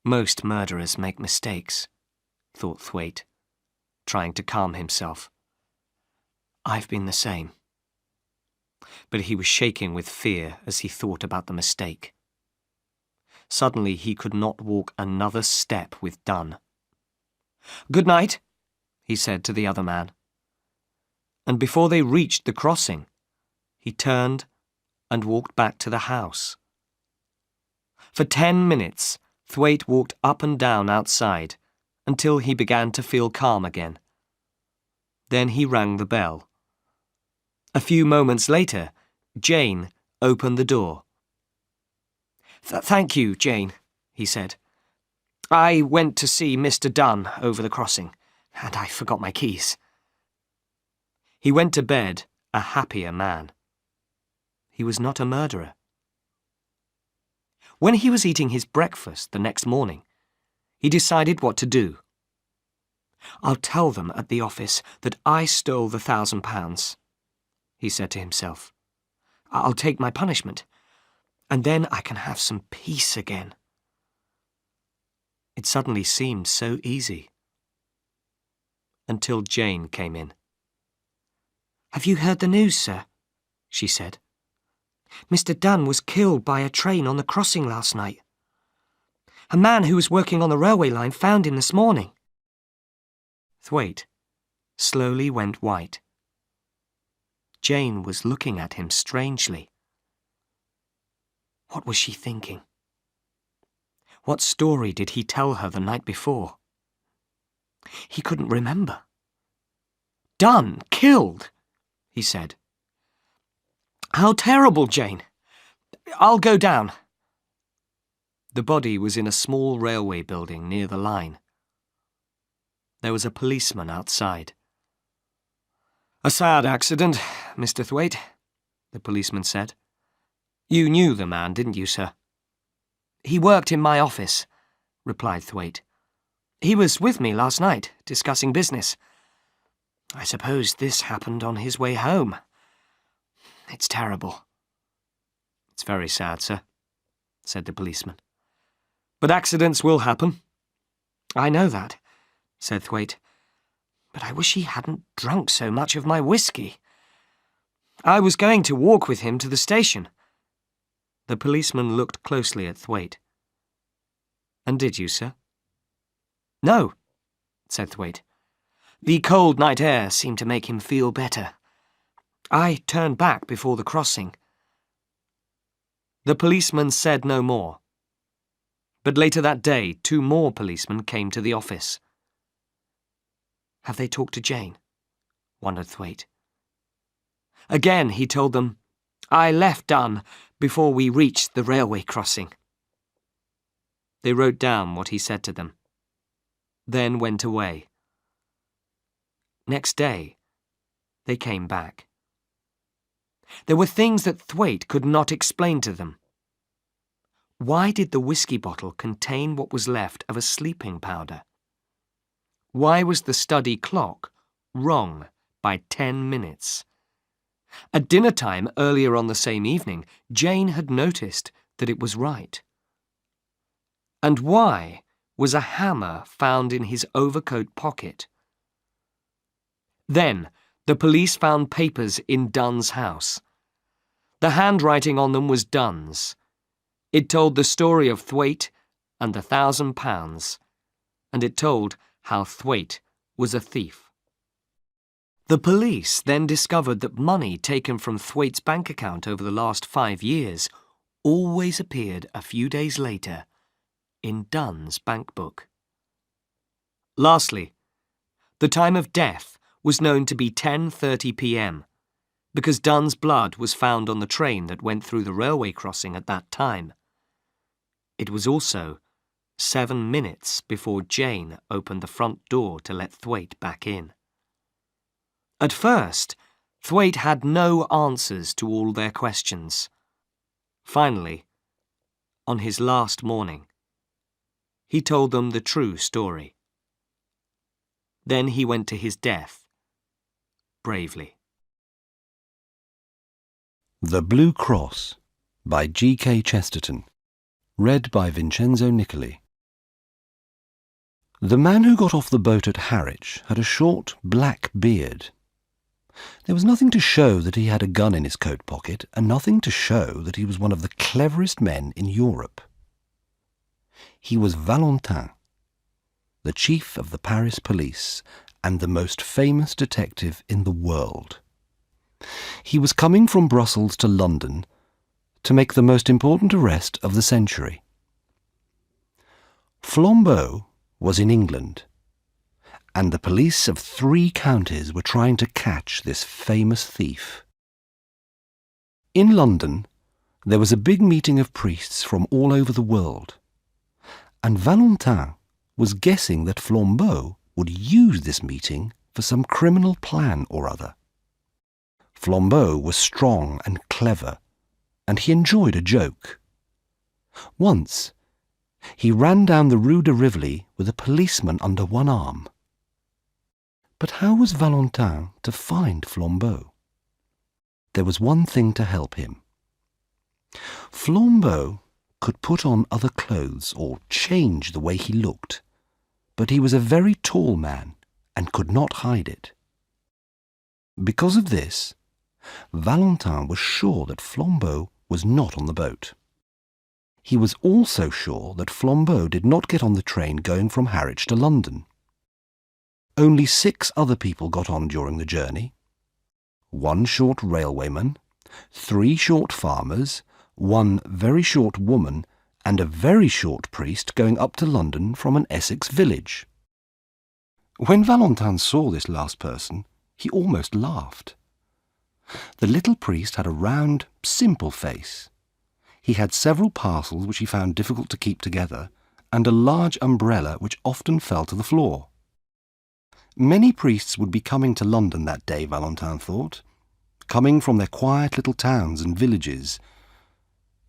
Most murderers make mistakes, thought Thwaite, trying to calm himself. I've been the same. But he was shaking with fear as he thought about the mistake. Suddenly he could not walk another step with Dunn. "Good night," he said to the other man. And before they reached the crossing, he turned and walked back to the house. For 10 minutes, Thwaite walked up and down outside until he began to feel calm again. Then he rang the bell. A few moments later, Jane opened the door. "Thank you, Jane," he said. "I went to see Mr. Dunn over the crossing, and I forgot my keys." He went to bed a happier man. He was not a murderer. When he was eating his breakfast the next morning, he decided what to do. "I'll tell them at the office that I stole the £1,000, he said to himself. "I'll take my punishment, and then I can have some peace again." It suddenly seemed so easy. Until Jane came in. "Have you heard the news, sir?" she said. "Mr. Dunn was killed by a train on the crossing last night. A man who was working on the railway line found him this morning." Thwaite slowly went white. Jane was looking at him strangely. What was she thinking? What story did he tell her the night before? He couldn't remember. "Dunn killed," he said. "How terrible, Jane. I'll go down." The body was in a small railway building near the line. There was a policeman outside. "A sad accident, Mr. Thwaite," the policeman said. "You knew the man, didn't you, sir?" "He worked in my office," replied Thwaite. "He was with me last night, discussing business. I suppose this happened on his way home. It's terrible." "It's very sad, sir," said the policeman. "But accidents will happen." "I know that," said Thwaite. "But I wish he hadn't drunk so much of my whiskey. I was going to walk with him to the station." The policeman looked closely at Thwaite. "And did you, sir?" "No," said Thwaite. "The cold night air seemed to make him feel better. I turned back before the crossing." The policeman said no more. But later that day, 2 more policemen came to the office. "Have they talked to Jane?" wondered Thwaite. Again he told them, "I left Dunn before we reached the railway crossing." They wrote down what he said to them, then went away. Next day, they came back. There were things that Thwaite could not explain to them. Why did the whiskey bottle contain what was left of a sleeping powder? Why was the study clock wrong by 10 minutes? At dinner time earlier on the same evening, Jane had noticed that it was right. And why was a hammer found in his overcoat pocket? Then the police found papers in Dunn's house. The handwriting on them was Dunn's. It told the story of Thwaite and the £1,000, and it told how Thwaite was a thief. The police then discovered that money taken from Thwaite's bank account over the last 5 years always appeared a few days later in Dunn's bank book. Lastly, the time of death was known to be 10:30 p.m. because Dunn's blood was found on the train that went through the railway crossing at that time. It was also 7 minutes before Jane opened the front door to let Thwaite back in. At first, Thwaite had no answers to all their questions. Finally, on his last morning, he told them the true story. Then he went to his death, bravely. The Blue Cross by G.K. Chesterton. Read by Vincenzo Nicoli. The man who got off the boat at Harwich had a short black beard. There was nothing to show that he had a gun in his coat pocket, and nothing to show that he was one of the cleverest men in Europe. He was Valentin, the chief of the Paris police and the most famous detective in the world. He was coming from Brussels to London to make the most important arrest of the century. Flambeau was in England, and the police of 3 counties were trying to catch this famous thief. In London, there was a big meeting of priests from all over the world, and Valentin was guessing that Flambeau would use this meeting for some criminal plan or other. Flambeau was strong and clever, and he enjoyed a joke. Once, he ran down the Rue de Rivoli with a policeman under one arm. But how was Valentin to find Flambeau? There was one thing to help him. Flambeau could put on other clothes or change the way he looked, but he was a very tall man and could not hide it. Because of this, Valentin was sure that Flambeau was not on the boat. He was also sure that Flambeau did not get on the train going from Harwich to London. Only 6 other people got on during the journey. 1 short railwayman, 3 short farmers, 1 very short woman, and a very short priest going up to London from an Essex village. When Valentin saw this last person, he almost laughed. The little priest had a round, simple face. He had several parcels which he found difficult to keep together, and a large umbrella which often fell to the floor. Many priests would be coming to London that day, Valentin thought, coming from their quiet little towns and villages.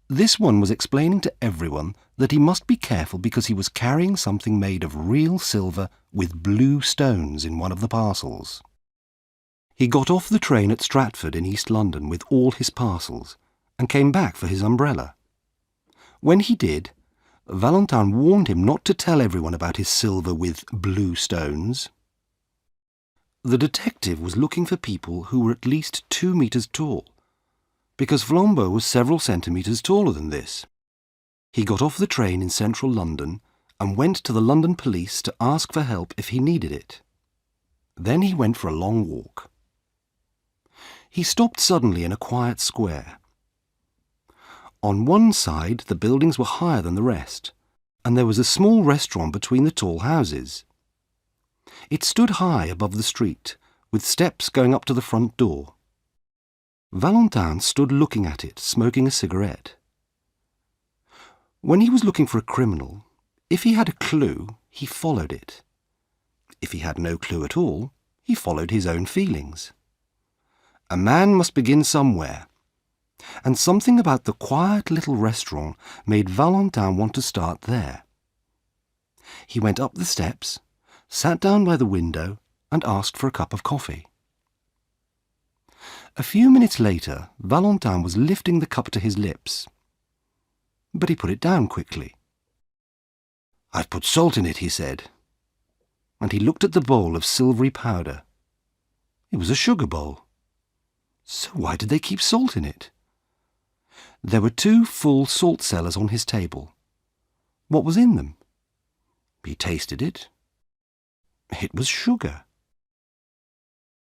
This one was explaining to everyone that he must be careful because he was carrying something made of real silver with blue stones in one of the parcels. He got off the train at Stratford in East London with all his parcels and came back for his umbrella. When he did, Valentin warned him not to tell everyone about his silver with blue stones. The detective was looking for people who were at least 2 meters tall, because Flambeau was several centimetres taller than this. He got off the train in central London and went to the London police to ask for help if he needed it. Then he went for a long walk. He stopped suddenly in a quiet square. On one side the buildings were higher than the rest, and there was a small restaurant between the tall houses. It stood high above the street, with steps going up to the front door. Valentin stood looking at it, smoking a cigarette. When he was looking for a criminal, if he had a clue, he followed it. If he had no clue at all, he followed his own feelings. A man must begin somewhere, and something about the quiet little restaurant made Valentin want to start there. He went up the steps, sat down by the window, and asked for a cup of coffee. A few minutes later, Valentin was lifting the cup to his lips, but he put it down quickly. "I've put salt in it," he said, and he looked at the bowl of silvery powder. It was a sugar bowl. So why did they keep salt in it? There were 2 full salt cellars on his table. What was in them? He tasted it. It was sugar.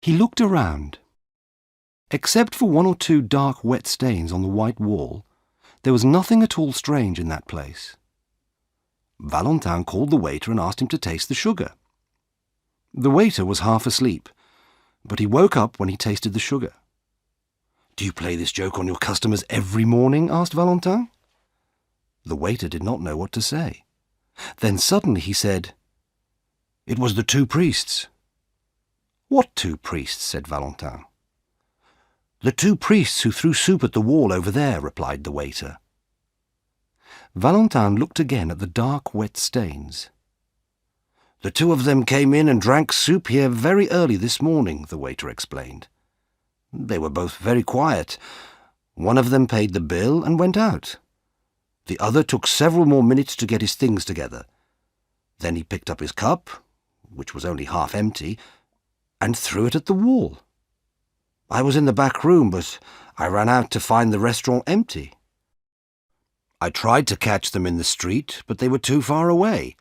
He looked around. Except for 1 or 2 dark wet stains on the white wall, there was nothing at all strange in that place. Valentin called the waiter and asked him to taste the sugar. The waiter was half asleep, but he woke up when he tasted the sugar. "Do you play this joke on your customers every morning?" asked Valentin. The waiter did not know what to say. Then suddenly he said, "It was the two priests." "What two priests?" said Valentin. "The two priests who threw soup at the wall over there," replied the waiter. Valentin looked again at the dark, wet stains. "The two of them came in and drank soup here very early this morning," the waiter explained. "They were both very quiet. One of them paid the bill and went out. The other took several more minutes to get his things together. Then he picked up his cup, which was only half empty, and threw it at the wall. I was in the back room, but I ran out to find the restaurant empty. I tried to catch them in the street, but they were too far away.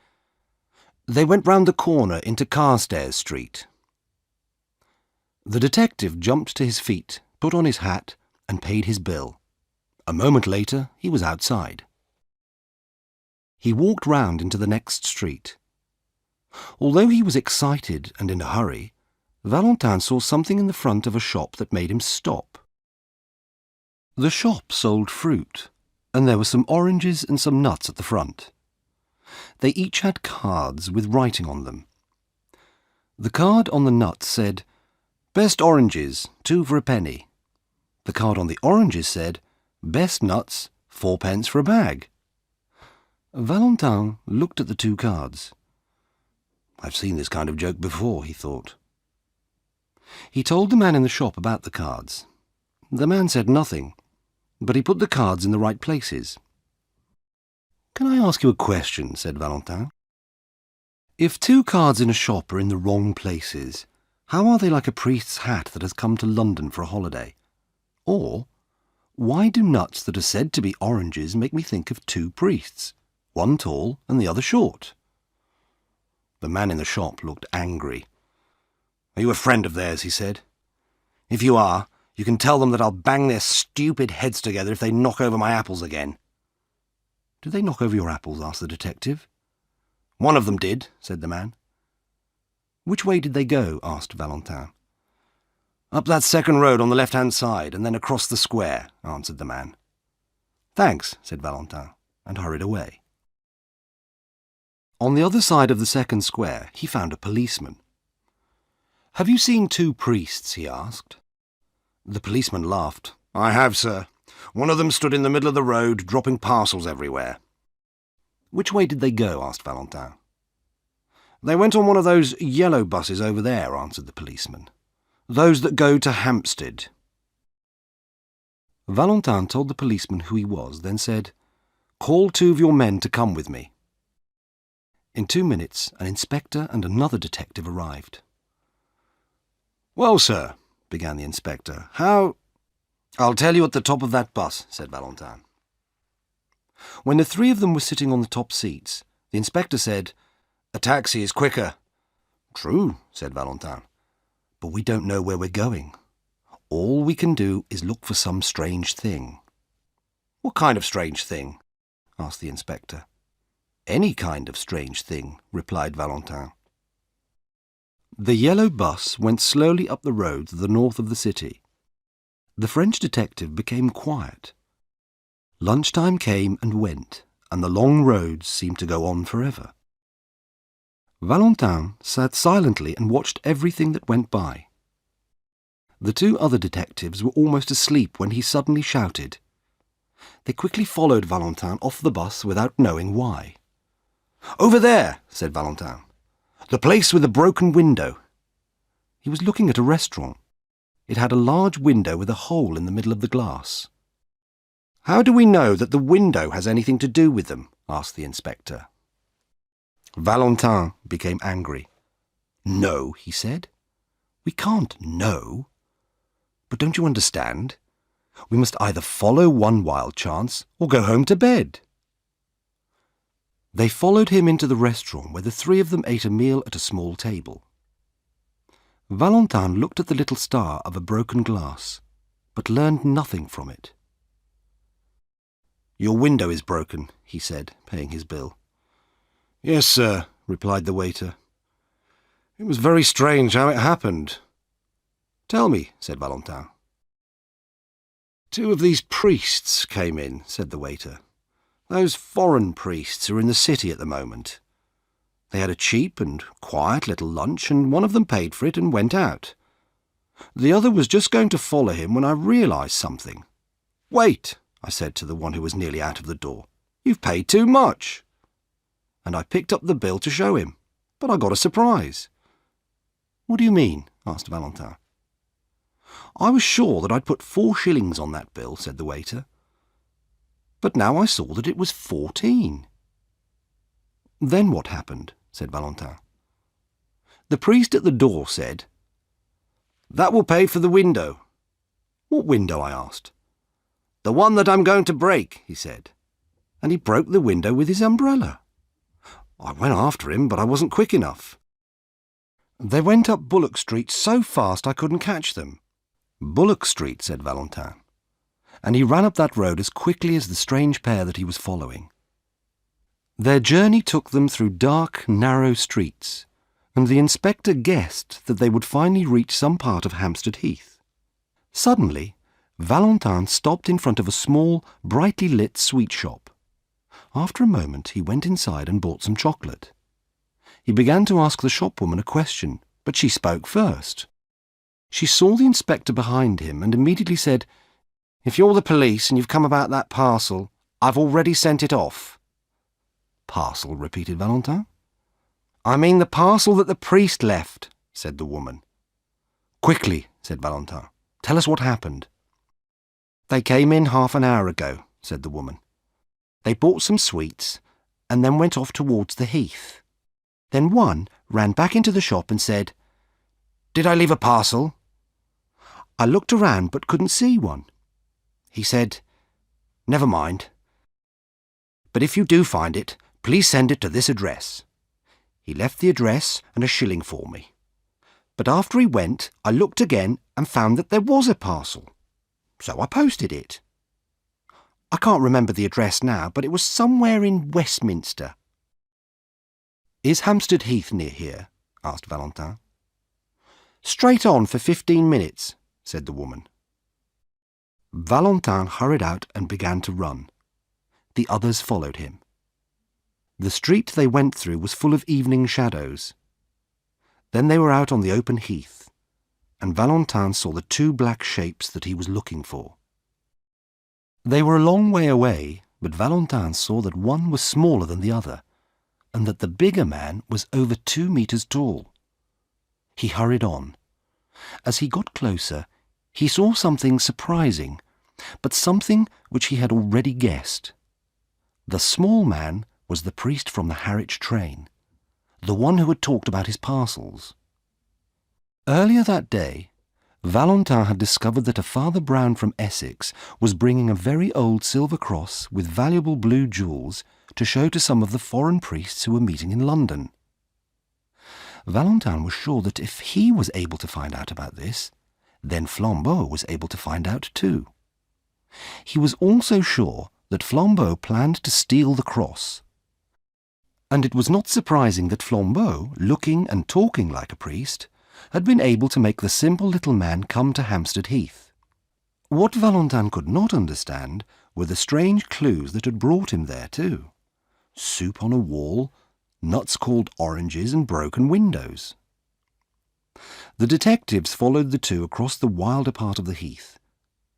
They went round the corner into Carstairs Street." The detective jumped to his feet, put on his hat, and paid his bill. A moment later, he was outside. He walked round into the next street. Although he was excited and in a hurry, Valentin saw something in the front of a shop that made him stop. The shop sold fruit, and there were some oranges and some nuts at the front. They each had cards with writing on them. The card on the nuts said, "Best oranges, 2 for a penny." The card on the oranges said, "Best nuts, 4 pence for a bag." Valentin looked at the two cards. "I've seen this kind of joke before," he thought. He told the man in the shop about the cards. The man said nothing, but he put the cards in the right places. "Can I ask you a question?" said Valentin. "If two cards in a shop are in the wrong places, how are they like a priest's hat that has come to London for a holiday? Or, why do nuts that are said to be oranges make me think of two priests, one tall and the other short?" The man in the shop looked angry. "Are you a friend of theirs?" he said. "If you are, you can tell them that I'll bang their stupid heads together if they knock over my apples again." "Do they knock over your apples?" asked the detective. "One of them did," said the man. "Which way did they go?" asked Valentin. "Up that second road on the left-hand side, and then across the square," answered the man. "Thanks," said Valentin, and hurried away. On the other side of the second square, he found a policeman. "Have you seen two priests?" he asked. The policeman laughed. "I have, sir. One of them stood in the middle of the road, dropping parcels everywhere." "Which way did they go?" asked Valentin. "They went on one of those yellow buses over there," answered the policeman. "Those that go to Hampstead." Valentin told the policeman who he was, then said, "Call 2 of your men to come with me." In 2 minutes, an inspector and another detective arrived. "Well, sir," began the inspector, "how—" "I'll tell you at the top of that bus," said Valentin. When the 3 of them were sitting on the top seats, the inspector said, "A taxi is quicker." "True," said Valentin, "but we don't know where we're going. All we can do is look for some strange thing." "What kind of strange thing?" asked the inspector. "Any kind of strange thing," replied Valentin. The yellow bus went slowly up the road to the north of the city. The French detective became quiet. Lunchtime came and went, and the long roads seemed to go on forever. Valentin sat silently and watched everything that went by. The 2 other detectives were almost asleep when he suddenly shouted. They quickly followed Valentin off the bus without knowing why. "Over there," said Valentin. "The place with the broken window." He was looking at a restaurant. It had a large window with a hole in the middle of the glass. "How do we know that the window has anything to do with them?" asked the inspector. Valentin became angry. "No," he said. "We can't know. But don't you understand? We must either follow one wild chance or go home to bed." They followed him into the restaurant where the 3 of them ate a meal at a small table. Valentin looked at the little star of a broken glass, but learned nothing from it. "Your window is broken," he said, paying his bill. "Yes, sir," replied the waiter. "It was very strange how it happened." "Tell me," said Valentin. "2 of these priests came in," said the waiter. Those foreign priests are in the city at the moment. They had a cheap and quiet little lunch, and one of them paid for it and went out. The other was just going to follow him when I realised something. "Wait," I said to the one who was nearly out of the door. "You've paid too much." And I picked up the bill to show him, but I got a surprise. "What do you mean?" asked Valentin. "I was sure that I'd put 4 shillings on that bill," said the waiter. "But now I saw that it was 14. "Then what happened?" said Valentin. "The priest at the door said, 'That will pay for the window.' "What window?" I asked. "The one that I'm going to break," he said. And he broke the window with his umbrella. I went after him, but I wasn't quick enough. They went up Bullock Street so fast I couldn't catch them." "Bullock Street," said Valentin. And he ran up that road as quickly as the strange pair that he was following. Their journey took them through dark, narrow streets, and the inspector guessed that they would finally reach some part of Hampstead Heath. Suddenly, Valentin stopped in front of a small, brightly lit sweet shop. After a moment, he went inside and bought some chocolate. He began to ask the shopwoman a question, but she spoke first. She saw the inspector behind him and immediately said, "If you're the police and you've come about that parcel, I've already sent it off." "Parcel?" repeated Valentin. "I mean the parcel that the priest left," said the woman. "Quickly," said Valentin. "Tell us what happened." "They came in half an hour ago," said the woman. "They bought some sweets and then went off towards the heath. Then one ran back into the shop and said, 'Did I leave a parcel?' I looked around but couldn't see one. He said, 'Never mind. But if you do find it, please send it to this address.' He left the address and a shilling for me. But after he went, I looked again and found that there was a parcel. So I posted it. I can't remember the address now, but it was somewhere in Westminster." "Is Hampstead Heath near here?" asked Valentin. "Straight on for 15 minutes, said the woman. Valentin hurried out and began to run. The others followed him. The street they went through was full of evening shadows. Then they were out on the open heath, and Valentin saw the 2 black shapes that he was looking for. They were a long way away, but Valentin saw that one was smaller than the other, and that the bigger man was over 2 meters tall. He hurried on. As he got closer, he saw something surprising, but something which he had already guessed. The small man was the priest from the Harwich train, the one who had talked about his parcels. Earlier that day, Valentin had discovered that a Father Brown from Essex was bringing a very old silver cross with valuable blue jewels to show to some of the foreign priests who were meeting in London. Valentin was sure that if he was able to find out about this, then Flambeau was able to find out too. He was also sure that Flambeau planned to steal the cross. And it was not surprising that Flambeau, looking and talking like a priest, had been able to make the simple little man come to Hampstead Heath. What Valentin could not understand were the strange clues that had brought him there too. Soup on a wall, nuts called oranges, and broken windows. The detectives followed the 2 across the wilder part of the heath,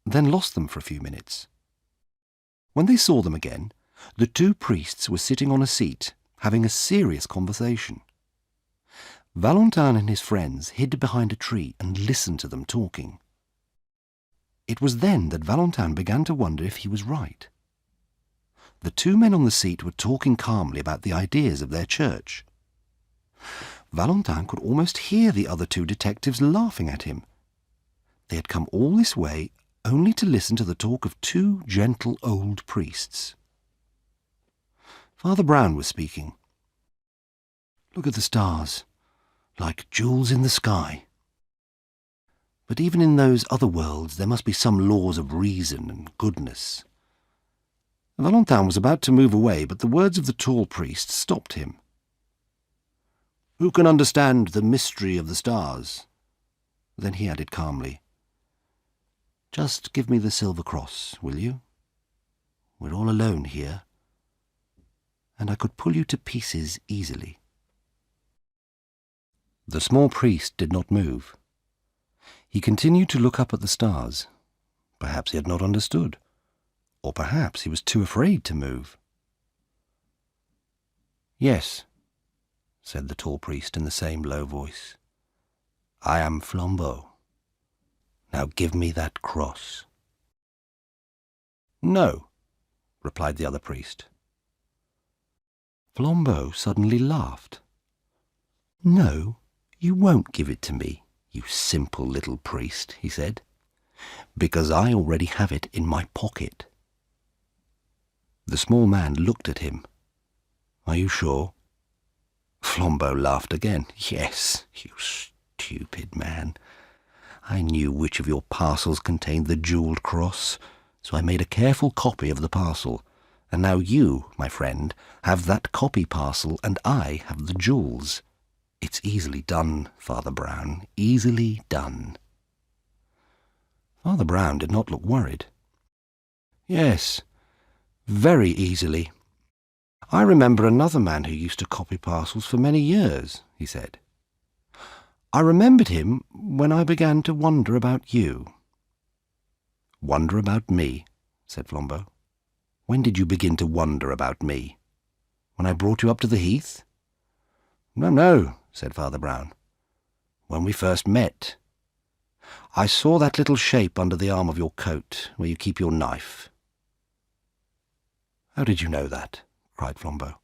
then lost them for a few minutes. When they saw them again, the 2 priests were sitting on a seat, having a serious conversation. Valentin and his friends hid behind a tree and listened to them talking. It was then that Valentin began to wonder if he was right. The 2 men on the seat were talking calmly about the ideas of their church. Valentin could almost hear the other 2 detectives laughing at him. They had come all this way only to listen to the talk of 2 gentle old priests. Father Brown was speaking. "Look at the stars, like jewels in the sky. But even in those other worlds there must be some laws of reason and goodness." Valentin was about to move away, but the words of the tall priest stopped him. "Who can understand the mystery of the stars?" Then he added calmly, "Just give me the silver cross, will you? We're all alone here, and I could pull you to pieces easily." The small priest did not move. He continued to look up at the stars. Perhaps he had not understood, or perhaps he was too afraid to move. "Yes," said the tall priest in the same low voice. "I am Flambeau. Now give me that cross." "No," replied the other priest. Flambeau suddenly laughed. "No, you won't give it to me, you simple little priest," he said, "because I already have it in my pocket." The small man looked at him. "Are you sure?" Flambeau laughed again. "Yes, you stupid man. I knew which of your parcels contained the jewelled cross, so I made a careful copy of the parcel, and now you, my friend, have that copy parcel, and I have the jewels. It's easily done, Father Brown, easily done." Father Brown did not look worried. "Yes, very easily. I remember another man who used to copy parcels for many years," he said. "I remembered him when I began to wonder about you." "Wonder about me?" said Flambeau. "When did you begin to wonder about me? When I brought you up to the heath?" No, said Father Brown. "When we first met. I saw that little shape under the arm of your coat, where you keep your knife." "How did you know that?" cried Flambeau.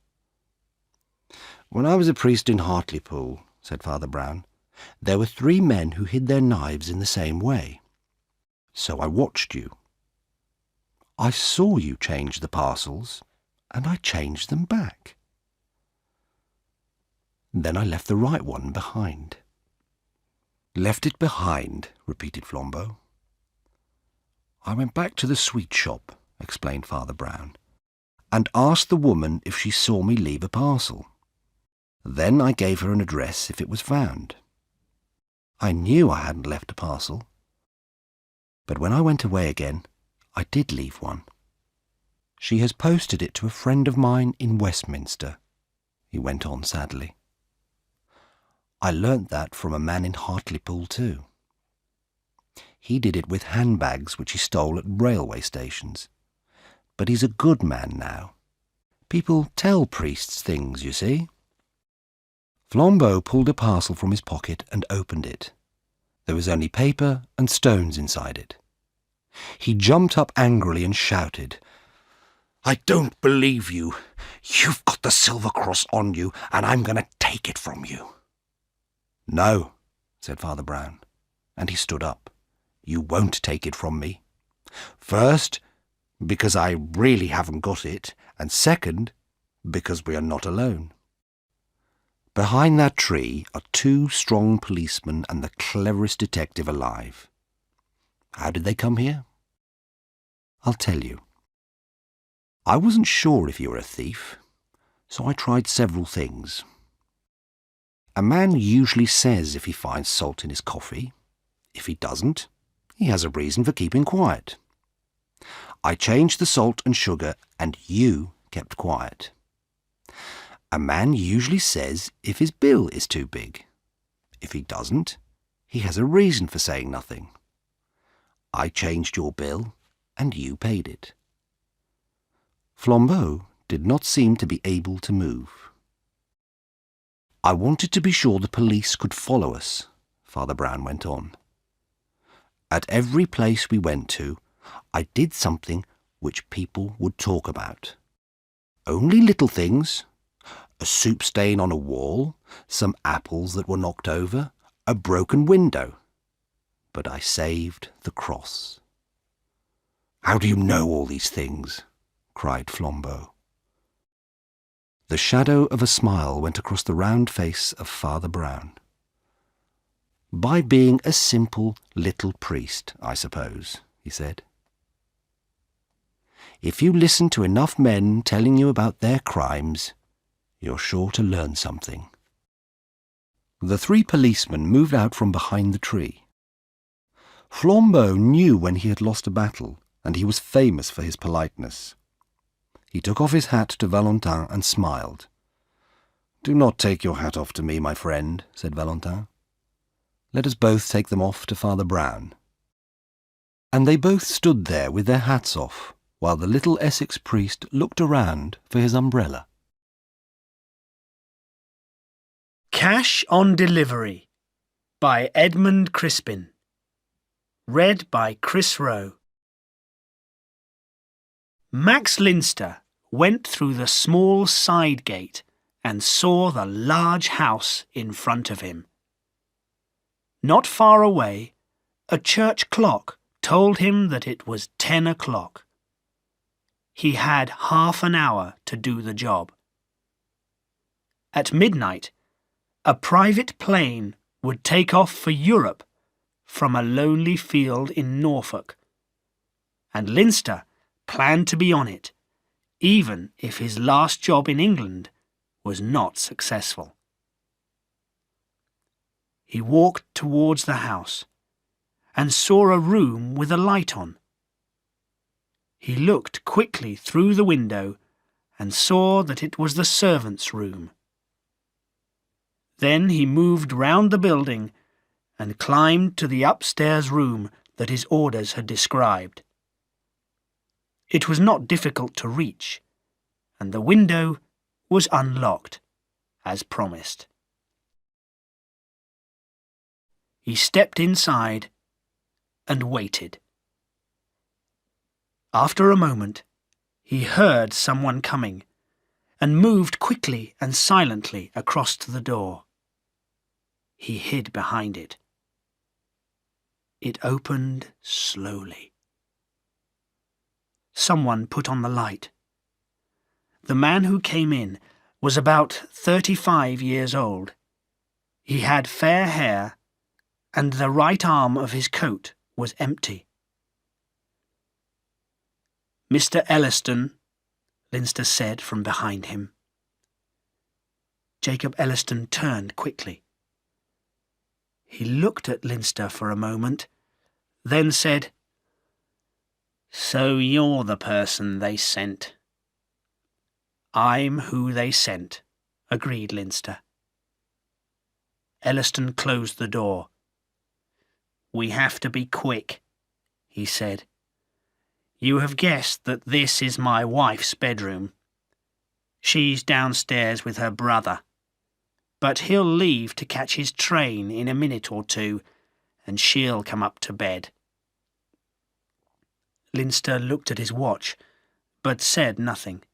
"When I was a priest in Hartlepool," said Father Brown, "there were 3 men who hid their knives in the same way. So I watched you. I saw you change the parcels, and I changed them back. Then I left the right one behind." "Left it behind," repeated Flambeau. "I went back to the sweet shop," explained Father Brown, "and asked the woman if she saw me leave a parcel. Then I gave her an address if it was found. I knew I hadn't left a parcel, but when I went away again, I did leave one. She has posted it to a friend of mine in Westminster," he went on sadly. "I learnt that from a man in Hartlepool too. He did it with handbags which he stole at railway stations. But he's a good man now. People tell priests things, you see." Flambeau pulled a parcel from his pocket and opened it. There was only paper and stones inside it. He jumped up angrily and shouted, "I don't believe you. You've got the silver cross on you, and I'm going to take it from you." "No," said Father Brown, and he stood up. "You won't take it from me. First, because I really haven't got it, and second, because we are not alone. Behind that tree are 2 strong policemen and the cleverest detective alive. How did they come here? I'll tell you. I wasn't sure if you were a thief, so I tried several things. A man usually says if he finds salt in his coffee. If he doesn't, he has a reason for keeping quiet. I changed the salt and sugar, and you kept quiet. A man usually says if his bill is too big. If he doesn't, he has a reason for saying nothing. I changed your bill, and you paid it." Flambeau did not seem to be able to move. "I wanted to be sure the police could follow us," Father Brown went on. "At every place we went to, I did something which people would talk about. Only little things. A soup stain on a wall, some apples that were knocked over, a broken window. But I saved the cross." "How do you know all these things?" cried Flambeau. The shadow of a smile went across the round face of Father Brown. "By being a simple little priest, I suppose," he said. "If you listen to enough men telling you about their crimes, you're sure to learn something." The 3 policemen moved out from behind the tree. Flambeau knew when he had lost a battle, and he was famous for his politeness. He took off his hat to Valentin and smiled. "Do not take your hat off to me, my friend," said Valentin. "Let us both take them off to Father Brown." And they both stood there with their hats off, while the little Essex priest looked around for his umbrella. Cash on Delivery by Edmund Crispin. Read by Chris Rowe. Max Linster went through the small side gate and saw the large house in front of him. Not far away, a church clock told him that it was 10 o'clock. He had half an hour to do the job. At midnight, a private plane would take off for Europe from a lonely field in Norfolk, and Linster planned to be on it, even if his last job in England was not successful. He walked towards the house and saw a room with a light on. He looked quickly through the window and saw that it was the servants' room. Then he moved round the building and climbed to the upstairs room that his orders had described. It was not difficult to reach, and the window was unlocked, as promised. He stepped inside and waited. After a moment, he heard someone coming and moved quickly and silently across to the door. He hid behind it. It opened slowly. Someone put on the light. The man who came in was about 35 years old. He had fair hair, and the right arm of his coat was empty. "Mr. Elliston," Linster said from behind him. Jacob Elliston turned quickly. He looked at Linster for a moment, then said, "So you're the person they sent." "I'm who they sent," agreed Linster. Elliston closed the door. "We have to be quick," he said. "You have guessed that this is my wife's bedroom. She's downstairs with her brother, but he'll leave to catch his train in a minute or two, and she'll come up to bed." Linster looked at his watch, but said nothing.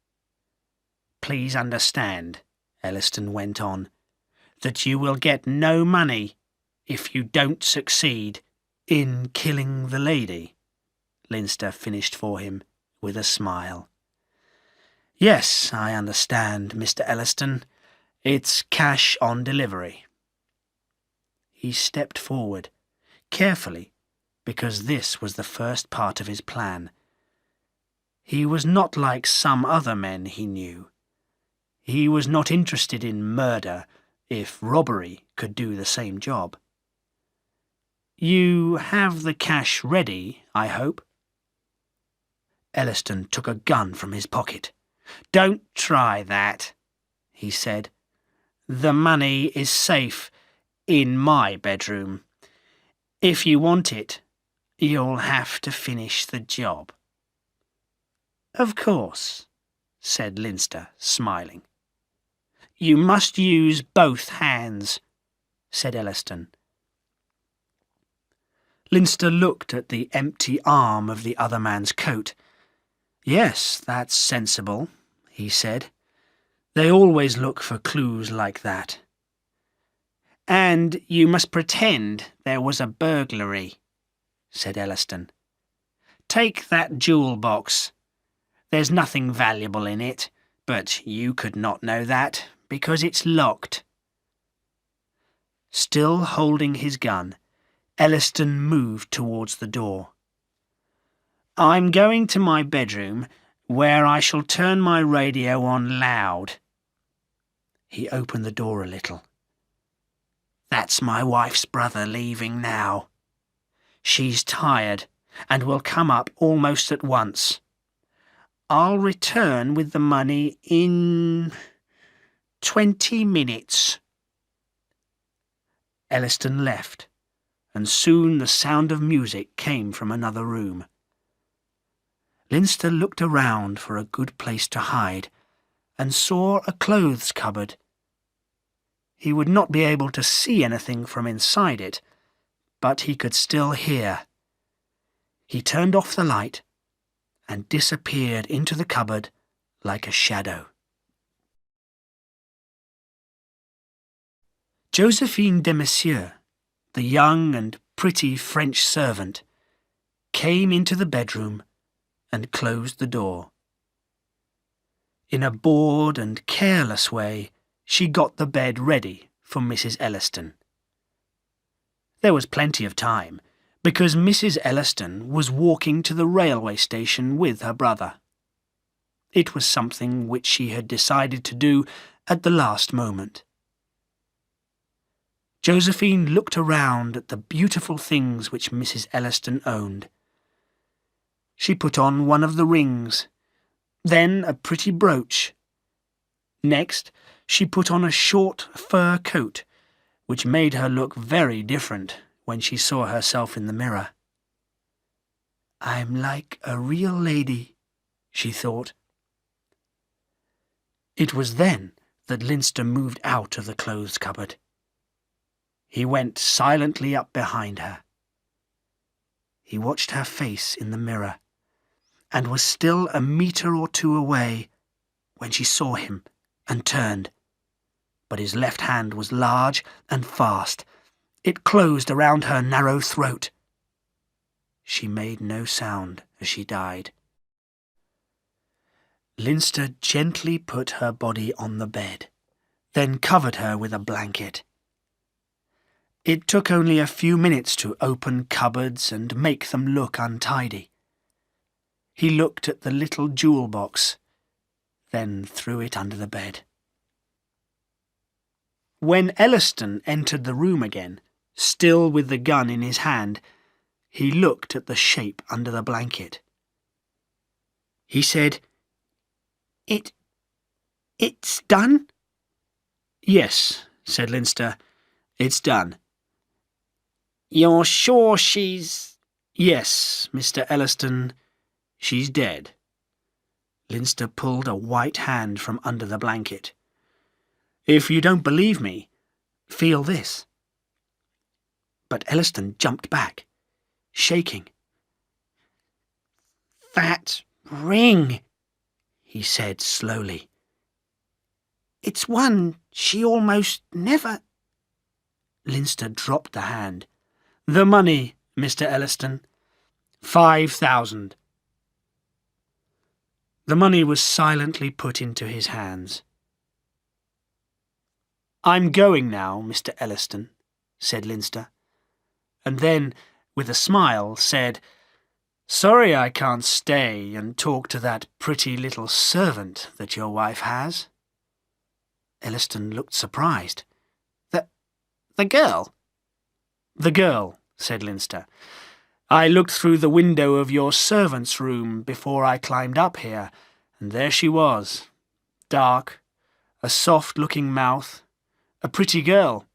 "Please understand," Elliston went on, "that you will get no money if you don't succeed in killing the lady," Linster finished for him with a smile. "Yes, I understand, Mr. Elliston. It's cash on delivery." He stepped forward, carefully, because this was the first part of his plan. He was not like some other men he knew. He was not interested in murder if robbery could do the same job. "You have the cash ready, I hope?" Elliston took a gun from his pocket. "Don't try that," he said. "The money is safe in my bedroom. If you want it, you'll have to finish the job." "Of course," said Linster, smiling. "You must use both hands," said Elliston. Linster looked at the empty arm of the other man's coat. "Yes, that's sensible," he said. "They always look for clues like that." "And you must pretend there was a burglary," said Elliston. "Take that jewel box. There's nothing valuable in it, but you could not know that because it's locked." Still holding his gun, Elliston moved towards the door. "I'm going to my bedroom, where I shall turn my radio on loud." He opened the door a little. "That's my wife's brother leaving now. She's tired and will come up almost at once. I'll return with the money in 20 minutes. Elliston left, and soon the sound of music came from another room. Leinster looked around for a good place to hide, and saw a clothes cupboard. He would not be able to see anything from inside it, but he could still hear. He turned off the light and disappeared into the cupboard like a shadow. Josephine de Monsieur, the young and pretty French servant, came into the bedroom and closed the door. In a bored and careless way, she got the bed ready for Mrs. Elliston. There was plenty of time, because Mrs. Elliston was walking to the railway station with her brother. It was something which she had decided to do at the last moment. Josephine looked around at the beautiful things which Mrs. Elliston owned. She put on one of the rings, then a pretty brooch. Next, she put on a short fur coat, which made her look very different when she saw herself in the mirror. "I'm like a real lady," she thought. It was then that Leinster moved out of the clothes cupboard. He went silently up behind her. He watched her face in the mirror, and was still a metre or two away when she saw him and turned. But his left hand was large and fast. It closed around her narrow throat. She made no sound as she died. Leinster gently put her body on the bed, then covered her with a blanket. It took only a few minutes to open cupboards and make them look untidy. He looked at the little jewel box, then threw it under the bed. When Elliston entered the room again, still with the gun in his hand, he looked at the shape under the blanket. He said, It's done?" "Yes," said Leinster, "it's done." "You're sure she's—" "Yes, Mr. Elliston, she's dead." Leinster pulled a white hand from under the blanket. "If you don't believe me, feel this." But Elliston jumped back, shaking. "That ring," he said slowly. "It's one she almost never—" Leinster dropped the hand. "The money, Mr. Elliston. 5,000. The money was silently put into his hands. "I'm going now, Mr. Elliston," said Leinster, and then, with a smile, said, "Sorry I can't stay and talk to that pretty little servant that your wife has." Elliston looked surprised. The girl?" "The girl," said Leinster. "I looked through the window of your servant's room before I climbed up here, and there she was, dark, a soft-looking mouth, a pretty girl.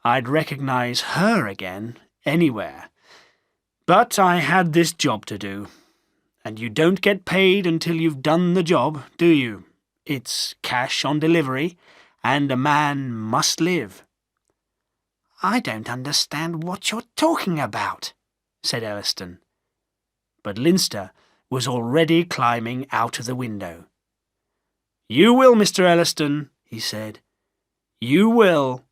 I'd recognize her again anywhere. But I had this job to do, and you don't get paid until you've done the job, do you? It's cash on delivery, and a man must live." "I don't understand what you're talking about," said Elliston. But Leinster was already climbing out of the window. "You will, Mr. Elliston," he said. "You will."